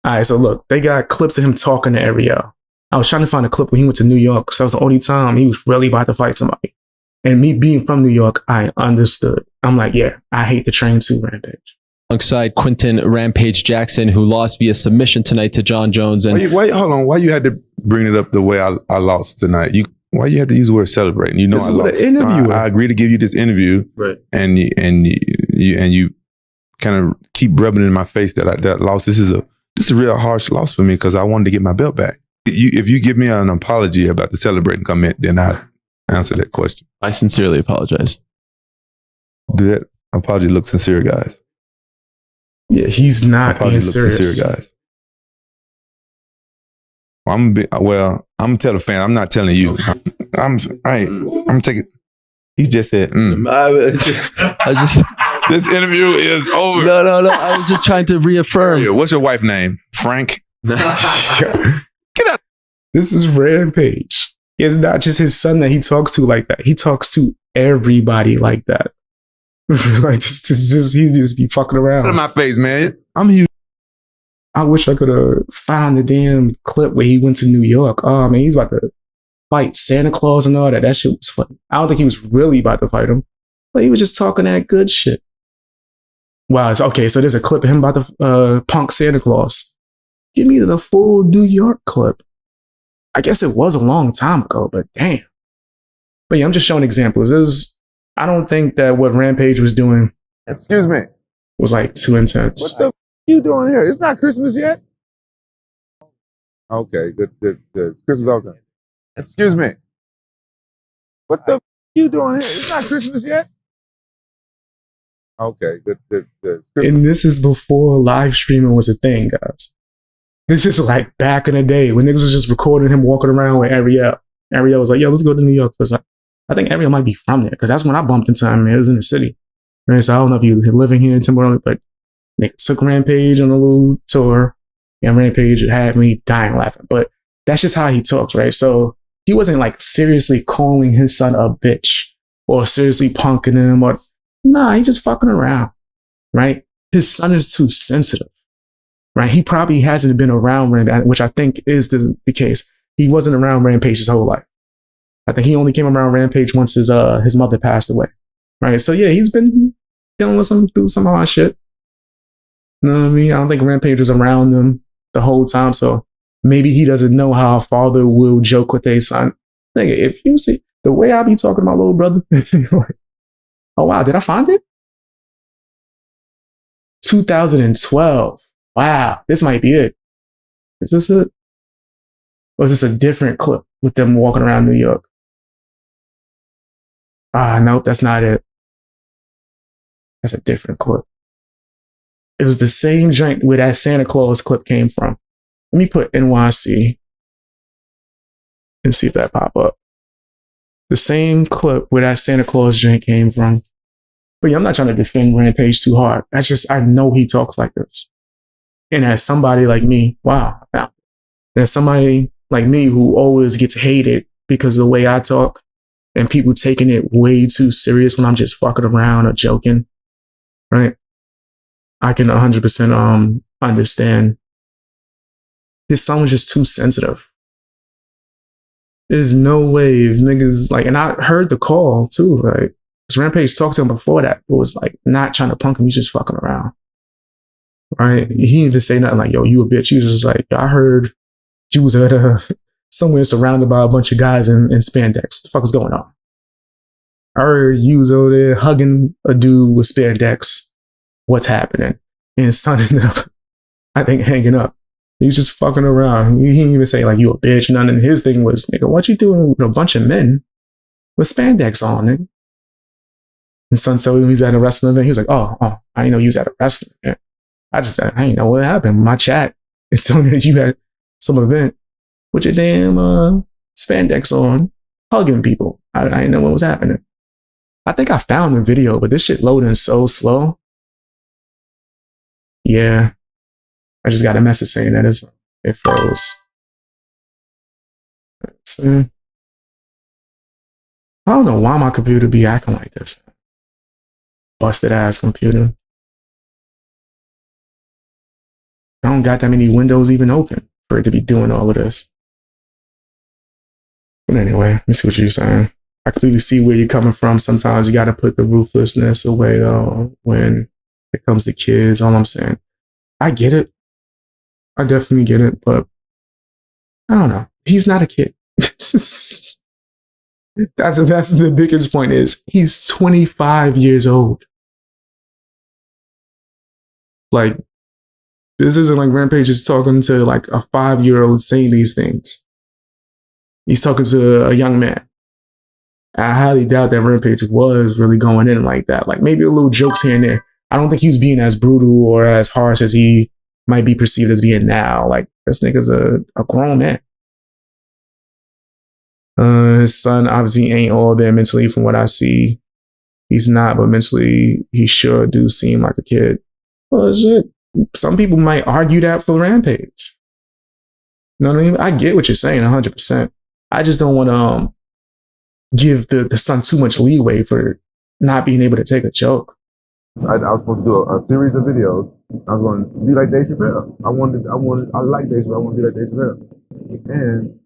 All right, so look, they got clips of him talking to Ariel. I was trying to find a clip when he went to New York, so that was the only time he was really about to fight somebody. And me being from New York, I understood. I'm like, yeah, I hate the train too, Rampage. Alongside Quinton Rampage Jackson, who lost via submission tonight to John Jones. And hold on, why you had to bring it up the way I lost tonight? Why you had to use the word celebrating? You know, I lost. I agree to give you this interview, right? And you kind of keep rubbing it in my face that that loss. This is a real harsh loss for me because I wanted to get my belt back. If you give me an apology about the celebrating comment, then I answer that question. I sincerely apologize. Do that apology look sincere, guys? Yeah, he's not being serious. Sincere, guys. I'm gonna tell the fan. I'm not telling you. I'm taking. He just said. This interview is over. No. I was just trying to reaffirm. What's your wife's name? Frank. Get out. This is Rampage. It's not just his son that he talks to like that. He talks to everybody like that. Like he just be fucking around. Out of my face, man. I'm huge. I wish I could have found the damn clip where he went to New York. Oh man, he's about to fight Santa Claus and all that. That shit was funny. I don't think he was really about to fight him, but he was just talking that good shit. Wow. Okay, so there's a clip of him about to punk Santa Claus. Give me the full New York clip. I guess it was a long time ago, but damn. But yeah, I'm just showing examples. I don't think that what Rampage was doing, excuse me, was like too intense. What the f you doing here? It's not Christmas yet. Okay, good. It's Christmas okay. Excuse me. What the f you doing here? It's not Christmas yet. Okay, good. And this is before live streaming was a thing, guys. This is like back in the day when niggas was just recording him walking around with Ariel. Ariel was like, yo, let's go to New York for a second. I think Ariel might be from there because that's when I bumped into him. It was in the city. Right? So I don't know if he was living here in Timberland, but nigga took Rampage on a little tour. And Rampage had me dying laughing. But that's just how he talks, right? So he wasn't like seriously calling his son a bitch or seriously punking him or nah, he just fucking around, right? His son is too sensitive, right? He probably hasn't been around Rampage, which I think is the case. He wasn't around Rampage his whole life. I think he only came around Rampage once his mother passed away, right? So yeah, he's been dealing with through some hard shit. You know what I mean? I don't think Rampage was around them the whole time, so maybe he doesn't know how a father will joke with their son. Nigga, if you see the way I be talking to my little brother, like, oh wow, did I find it? 2012. Wow, this might be it. Is this it? Or is this a different clip with them walking around New York? Nope, that's not it. That's a different clip. It was the same joint where that Santa Claus clip came from. Let me put NYC and see if that pop up. The same clip where that Santa Claus joint came from. But yeah, I'm not trying to defend Rampage too hard. That's just, I know he talks like this. And as somebody like me, wow. As somebody like me who always gets hated because of the way I talk and people taking it way too serious when I'm just fucking around or joking, right? I can 100% understand. This song was just too sensitive. There's no way if niggas, like, and I heard the call too, right? Because Rampage talked to him before that, but was like not trying to punk him, he's just fucking around. Right? He didn't even say nothing like, yo, you a bitch. He was just like, I heard you was at somewhere surrounded by a bunch of guys in spandex. What the fuck is going on? I heard you was over there hugging a dude with spandex. What's happening? And his son ended up, I think, hanging up. He was just fucking around. He didn't even say like, you a bitch. None. And his thing was, nigga, what you doing with a bunch of men with spandex on, nigga? His son told him he's at a wrestling event. He was like, oh, I didn't know you was at a wrestling event. I just said, I didn't know what happened. My chat is telling me that you had some event with your damn spandex on, hugging people. I didn't know what was happening. I think I found the video, but this shit loading so slow. Yeah. I just got a message saying that it froze. So, I don't know why my computer be acting like this. Busted ass computer. I don't got that many windows even open for it to be doing all of this. But anyway, let me see what you're saying. I completely see where you're coming from. Sometimes you got to put the ruthlessness away when it comes to kids. All I'm saying, I get it. I definitely get it, but I don't know. He's not a kid. That's the biggest point is he's 25 years old. Like, this isn't like Rampage is talking to like a 5-year-old saying these things. He's talking to a young man. I highly doubt that Rampage was really going in like that. Like maybe a little jokes here and there. I don't think he was being as brutal or as harsh as he might be perceived as being now. Like this nigga's a grown man. His son obviously ain't all there mentally from what I see. He's not, but mentally he sure do seem like a kid. Well, shit. Some people might argue that for Rampage. You know what I mean? I get what you're saying 100%. I just don't want to give the son too much leeway for not being able to take a joke. I was supposed to do a series of videos. I was going to be like Dave Chappelle. I like Dave Chappelle. I want to be like Dave Chappelle. And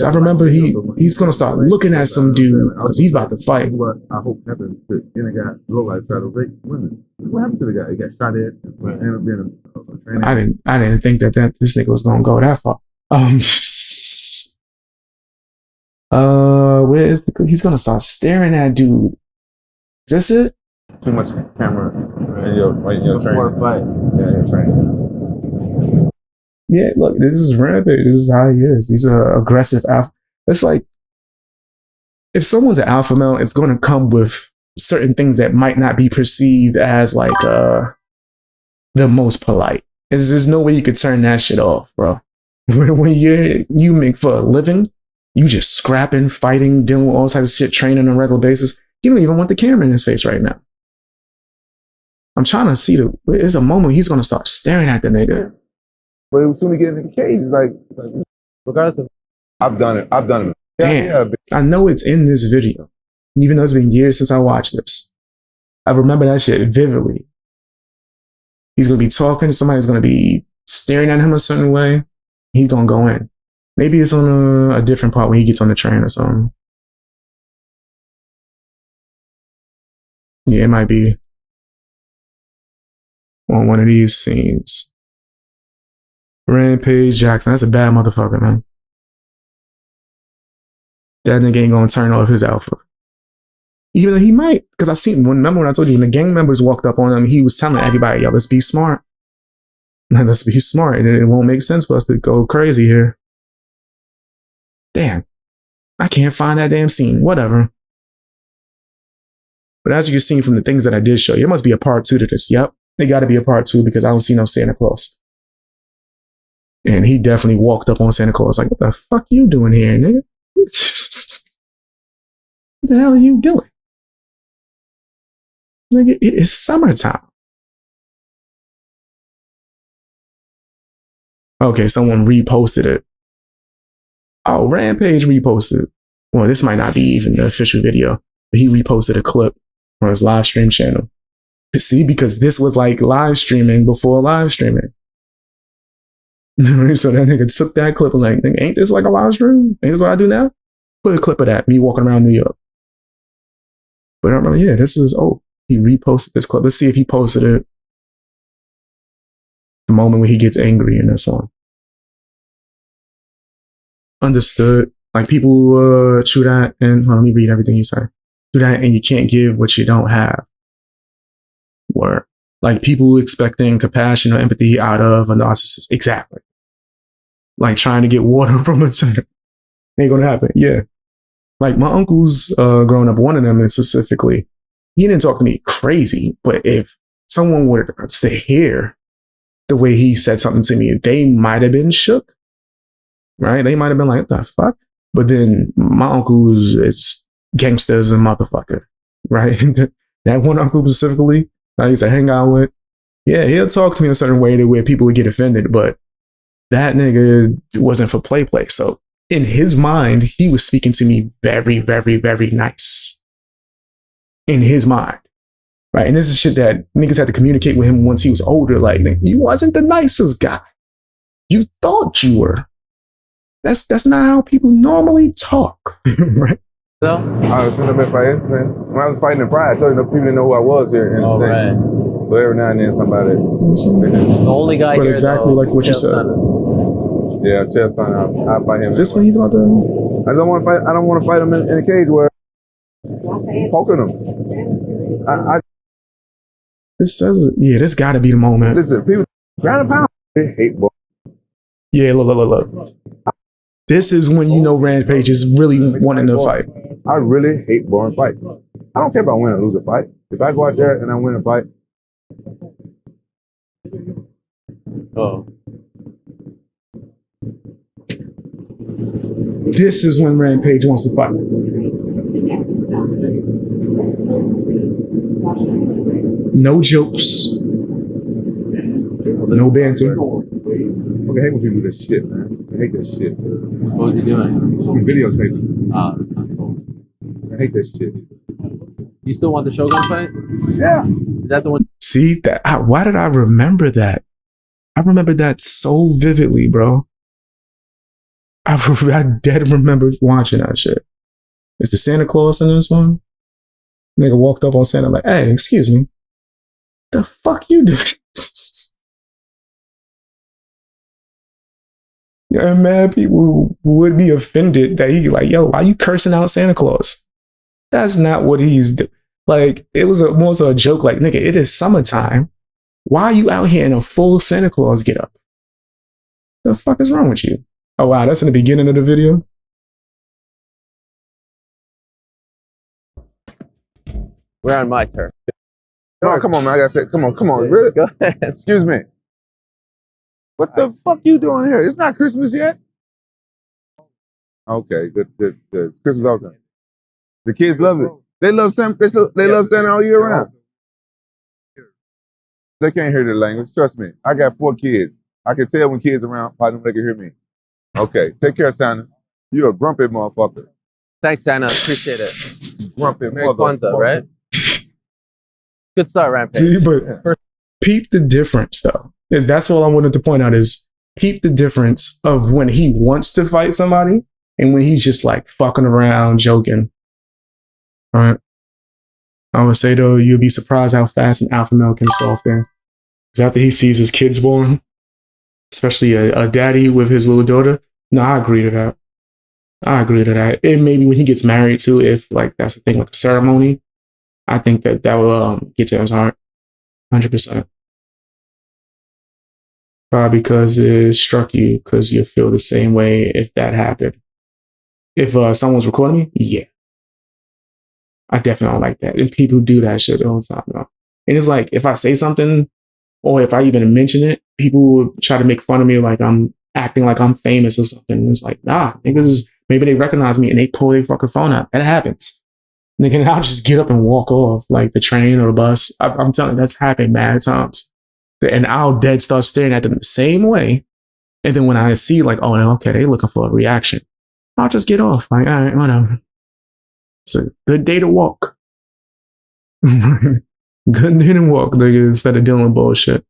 I remember he's going to start looking at some dude because he's about to fight. This is what I hope happens to any guy low life try to rape women. What happened to the guy? He got shot at and ended up being a trainer. I didn't think that this nigga was going to go that far. Where is he's going to start staring at dude. Is this it? Too much camera in your training. Fight. Yeah, your training. Yeah, look, this is Rampage. This is how he is. He's an aggressive alpha. It's like, if someone's an alpha male, it's going to come with certain things that might not be perceived as like the most polite. There's no way you could turn that shit off, bro. When you make for a living, you just scrapping, fighting, dealing with all types of shit, training on a regular basis. You don't even want the camera in his face right now. I'm trying to see there's a moment he's going to start staring at the nigga. But it was soon to get in the cage. Like regardless of, I've done it. Damn, yeah, I know it's in this video, even though it's been years since I watched this. I remember that shit vividly. He's gonna be talking. Somebody's gonna be staring at him a certain way. He's gonna go in. Maybe it's on a different part when he gets on the train or something. Yeah, it might be on one of these scenes. Rampage Jackson, that's a bad motherfucker, man. That nigga ain't gonna turn off his alpha. Even though he might, because I seen, remember when I told you when the gang members walked up on him, he was telling everybody, yo, let's be smart. Let's be smart. And it won't make sense for us to go crazy here. damn, I can't find that damn scene. Whatever. But as you can see from the things that I did show you, it must be a part 2 to this. Yep, it got to be a part 2 because I don't see no Santa Claus. And he definitely walked up on Santa Claus like, what the fuck you doing here, nigga? What the hell are you doing? Nigga, it is summertime. Okay, someone reposted it. Oh, Rampage reposted. Well, this might not be even the official video, but he reposted a clip on his live stream channel. See, because this was like live streaming before live streaming. So that nigga took that clip, was like, ain't this like a live stream? Ain't this what I do now? Put a clip of that, me walking around New York. But I'm like, yeah, this is, oh, he reposted this clip. Let's see if he posted it the moment when he gets angry in this one. Understood. Like people chew that and let me read everything you say. Do that and you can't give what you don't have. Or like people expecting compassion or empathy out of a narcissist. Exactly. Like trying to get water from a center. Ain't gonna happen. Yeah. Like my uncles growing up, one of them specifically, he didn't talk to me crazy, but if someone were to hear the way he said something to me, they might have been shook. Right? They might have been like, what the fuck? But then my uncles, it's gangsters and motherfucker. Right? That one uncle specifically, I used to hang out with. Yeah, he'll talk to me in a certain way to where people would get offended, but that nigga wasn't for play. So in his mind, he was speaking to me very, very, very nice. In his mind. Right? And this is shit that niggas had to communicate with him once he was older. Like, you wasn't the nicest guy. You thought you were. That's not how people normally talk. Right? So I was sitting up at fights, man. When I was fighting in Pride, I told you people didn't know who I was here in the States. Right. So every now and then somebody. The only guy but here, exactly though, like what you said. Yeah, Chess Son, I'll fight him. Is this when he's about to? I don't want to fight. I don't want to fight him in a cage where poking him. This says, yeah, this got to be the moment. Listen, people ground and pound. They hate boy. Yeah, look. This is when you know Rampage is really wanting to fight. I really hate boring fights. I don't care about winning or lose a fight. If I go out there and I win a fight. Oh. This is when Rampage wants to fight. No jokes. No banter. I hate when people do this shit, man. I hate that shit. What was he doing? He videotaping. That sounds cool. I hate that shit. You still want the Shogun fight? Yeah. Is that the one? See, why did I remember that? I remember that so vividly, bro. I dead remember watching that shit. Is the Santa Claus in this one? Nigga walked up on Santa like, hey, excuse me. The fuck you do? Yeah, man, people would be offended that he like, yo, why you cursing out Santa Claus? That's not what he's doing. Like, it was more so a joke, like, nigga, it is summertime. Why are you out here in a full Santa Claus get up? The fuck is wrong with you? Oh, wow, that's in the beginning of the video? We're on my turn. No, come on, man. I gotta say, come on. Really? Go ahead. Excuse me. What the fuck you doing here? It's not Christmas yet. Okay, good. It's Christmas all the time. The kids love it. They love Santa. They love Santa all year round. They can't hear the language. Trust me. I got 4 kids. I can tell when kids around, probably they can hear me. Okay, take care, Santa. You're a grumpy motherfucker. Thanks, Santa. Appreciate it. Grumpy Merry Kwanzaa, motherfucker. right? Good start, Rampage. See, but peep the difference, though. That's all I wanted to point out is peep the difference of when he wants to fight somebody and when he's just like fucking around, joking. All right. I would say, though, you'll be surprised how fast an alpha male can solve things. Because after he sees his kids born, especially a daddy with his little daughter, no, I agree to that. And maybe when he gets married, too, if like that's the thing with the ceremony, I think that will get to his heart. 100%. Probably because it struck you, because you feel the same way if that happened. If someone's recording me, yeah. I definitely don't like that. And people do that shit all the time, though. And it's like, if I say something, or if I even mention it, people will try to make fun of me like I'm acting like I'm famous or something. And it's like, nah, niggas, maybe they recognize me and they pull their fucking phone out. That happens. Nigga, I'll just get up and walk off, like the train or the bus. I'm telling you, that's happened mad times. And I'll dead start staring at them the same way. And then when I see like, oh, okay, they looking for a reaction, I'll just get off. Like, all right, whatever. It's a good day to walk. Good day to walk, nigga, instead of dealing with bullshit.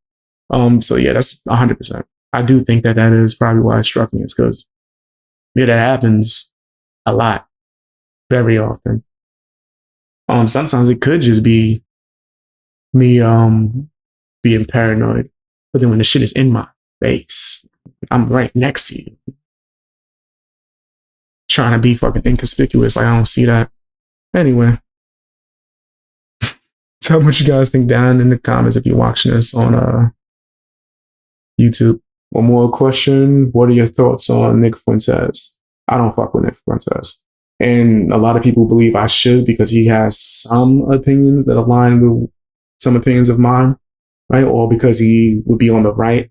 So yeah, that's 100%. I do think that is probably why it struck me. It's because, yeah, that happens a lot, very often. Sometimes it could just be me being paranoid, but then when the shit is in my face, I'm right next to you, trying to be fucking inconspicuous. Like I don't see that. Anyway, tell me what you guys think down in the comments if you're watching this on YouTube. One more question. What are your thoughts on Nick Fuentes? I don't fuck with Nick Fuentes. And a lot of people believe I should because he has some opinions that align with some opinions of mine, right? Or because he would be on the right.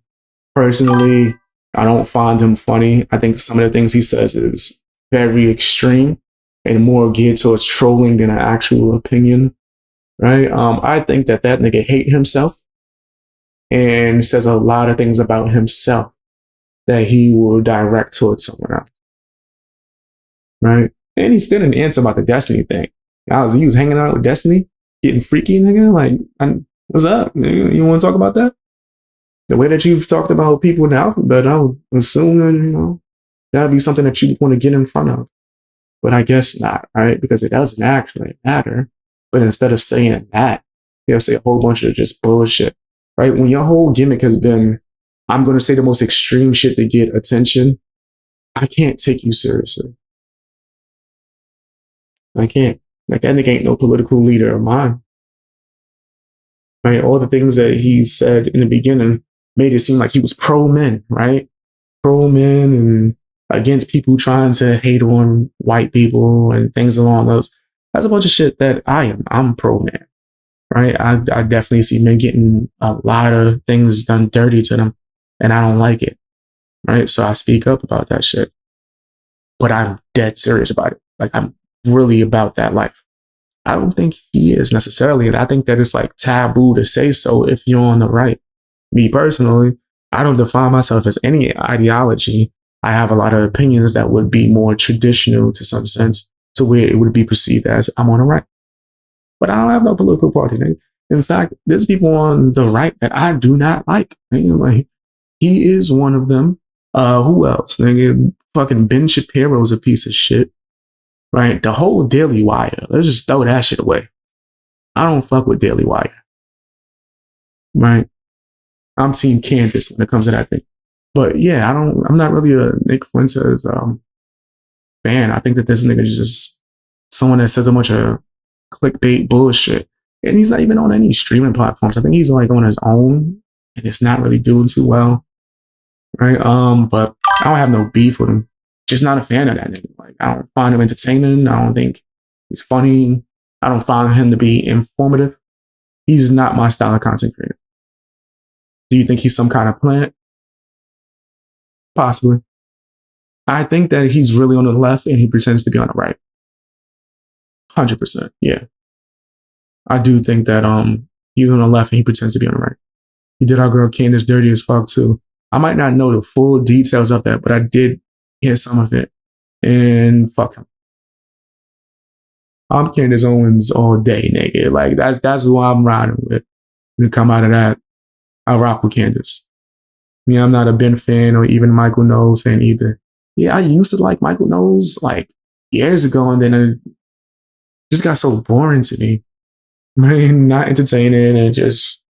Personally, I don't find him funny. I think some of the things he says is very extreme and more geared towards trolling than an actual opinion, right? I think that nigga hate himself and says a lot of things about himself that he will direct towards someone else, right? And he still didn't answer about the Destiny thing. He was hanging out with Destiny, getting freaky, nigga. Like, what's up? Nigga? You want to talk about that? The way that you've talked about people in the alphabet, I would assume that, that'd be something that you want to get in front of. But I guess not, right? Because it doesn't actually matter. But instead of saying that, he'll say a whole bunch of just bullshit, right? When your whole gimmick has been, I'm going to say the most extreme shit to get attention, I can't take you seriously. I can't. Like, that nigga ain't no political leader of mine. Right? All the things that he said in the beginning made it seem like he was pro-men, right? Pro-men and against people trying to hate on white people and things along those. That's a bunch of shit that I am. I'm pro-man, right? I definitely see men getting a lot of things done dirty to them, and I don't like it, right? So I speak up about that shit. But I'm dead serious about it. Like, I'm really about that life. I don't think he is necessarily, and I think that it's like taboo to say so if you're on the right. Me personally, I don't define myself as any ideology. I have a lot of opinions that would be more traditional to some sense, to where it would be perceived as I'm on the right. But I don't have no political party. Nigga. In fact, there's people on the right that I do not like. Nigga. Like, he is one of them. Who else? Nigga, fucking Ben Shapiro's a piece of shit. Right? The whole Daily Wire. Let's just throw that shit away. I don't fuck with Daily Wire. Right? I'm Team Candace when it comes to that thing. But yeah, I'm not really a Nick Fuentes fan. I think that this nigga is just someone that says a bunch of clickbait bullshit. And he's not even on any streaming platforms. I think he's like on his own and it's not really doing too well. Right? But I don't have no beef with him. Just not a fan of that nigga. Like, I don't find him entertaining. I don't think he's funny. I don't find him to be informative. He's not my style of content creator. Do you think he's some kind of plant? Possibly. I think that he's really on the left and he pretends to be on the right. 100%. Yeah. I do think that he's on the left and he pretends to be on the right. He did our girl Candace dirty as fuck too. I might not know the full details of that, but I did hear some of it. And fuck him. I'm Candace Owens all day, nigga. Like, that's who I'm riding with. When it come out of that, I rock with Candace. Yeah, I'm not a Ben fan or even Michael Knowles fan either. Yeah, I used to like Michael Knowles like years ago, and then it just got so boring to me. Man, not entertaining and just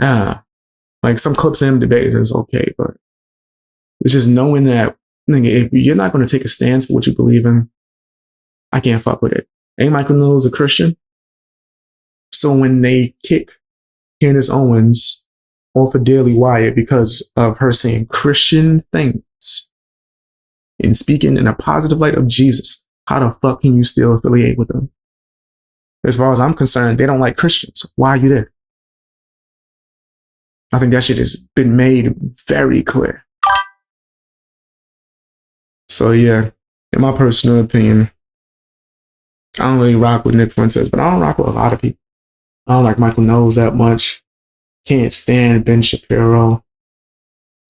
like some clips of him debating is okay, but it's just knowing that, nigga, if you're not going to take a stance for what you believe in, I can't fuck with it. Ain't Michael Knowles a Christian? So when they kick Candace Owens off of Daily Wire because of her saying Christian things, and speaking in a positive light of Jesus, how the fuck can you still affiliate with them? As far as I'm concerned, they don't like Christians. Why are you there? I think that shit has been made very clear. So yeah, in my personal opinion, I don't really rock with Nick Fuentes, but I don't rock with a lot of people. I don't like Michael Knowles that much. Can't stand Ben Shapiro.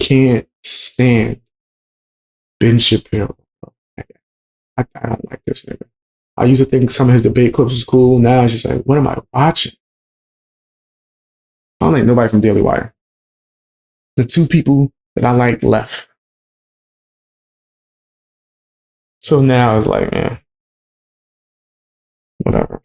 Can't stand Ben Shapiro. I don't like this nigga. I used to think some of his debate clips was cool. Now it's just like, what am I watching? I don't like nobody from Daily Wire. The two people that I like left. So now it's like, man, whatever.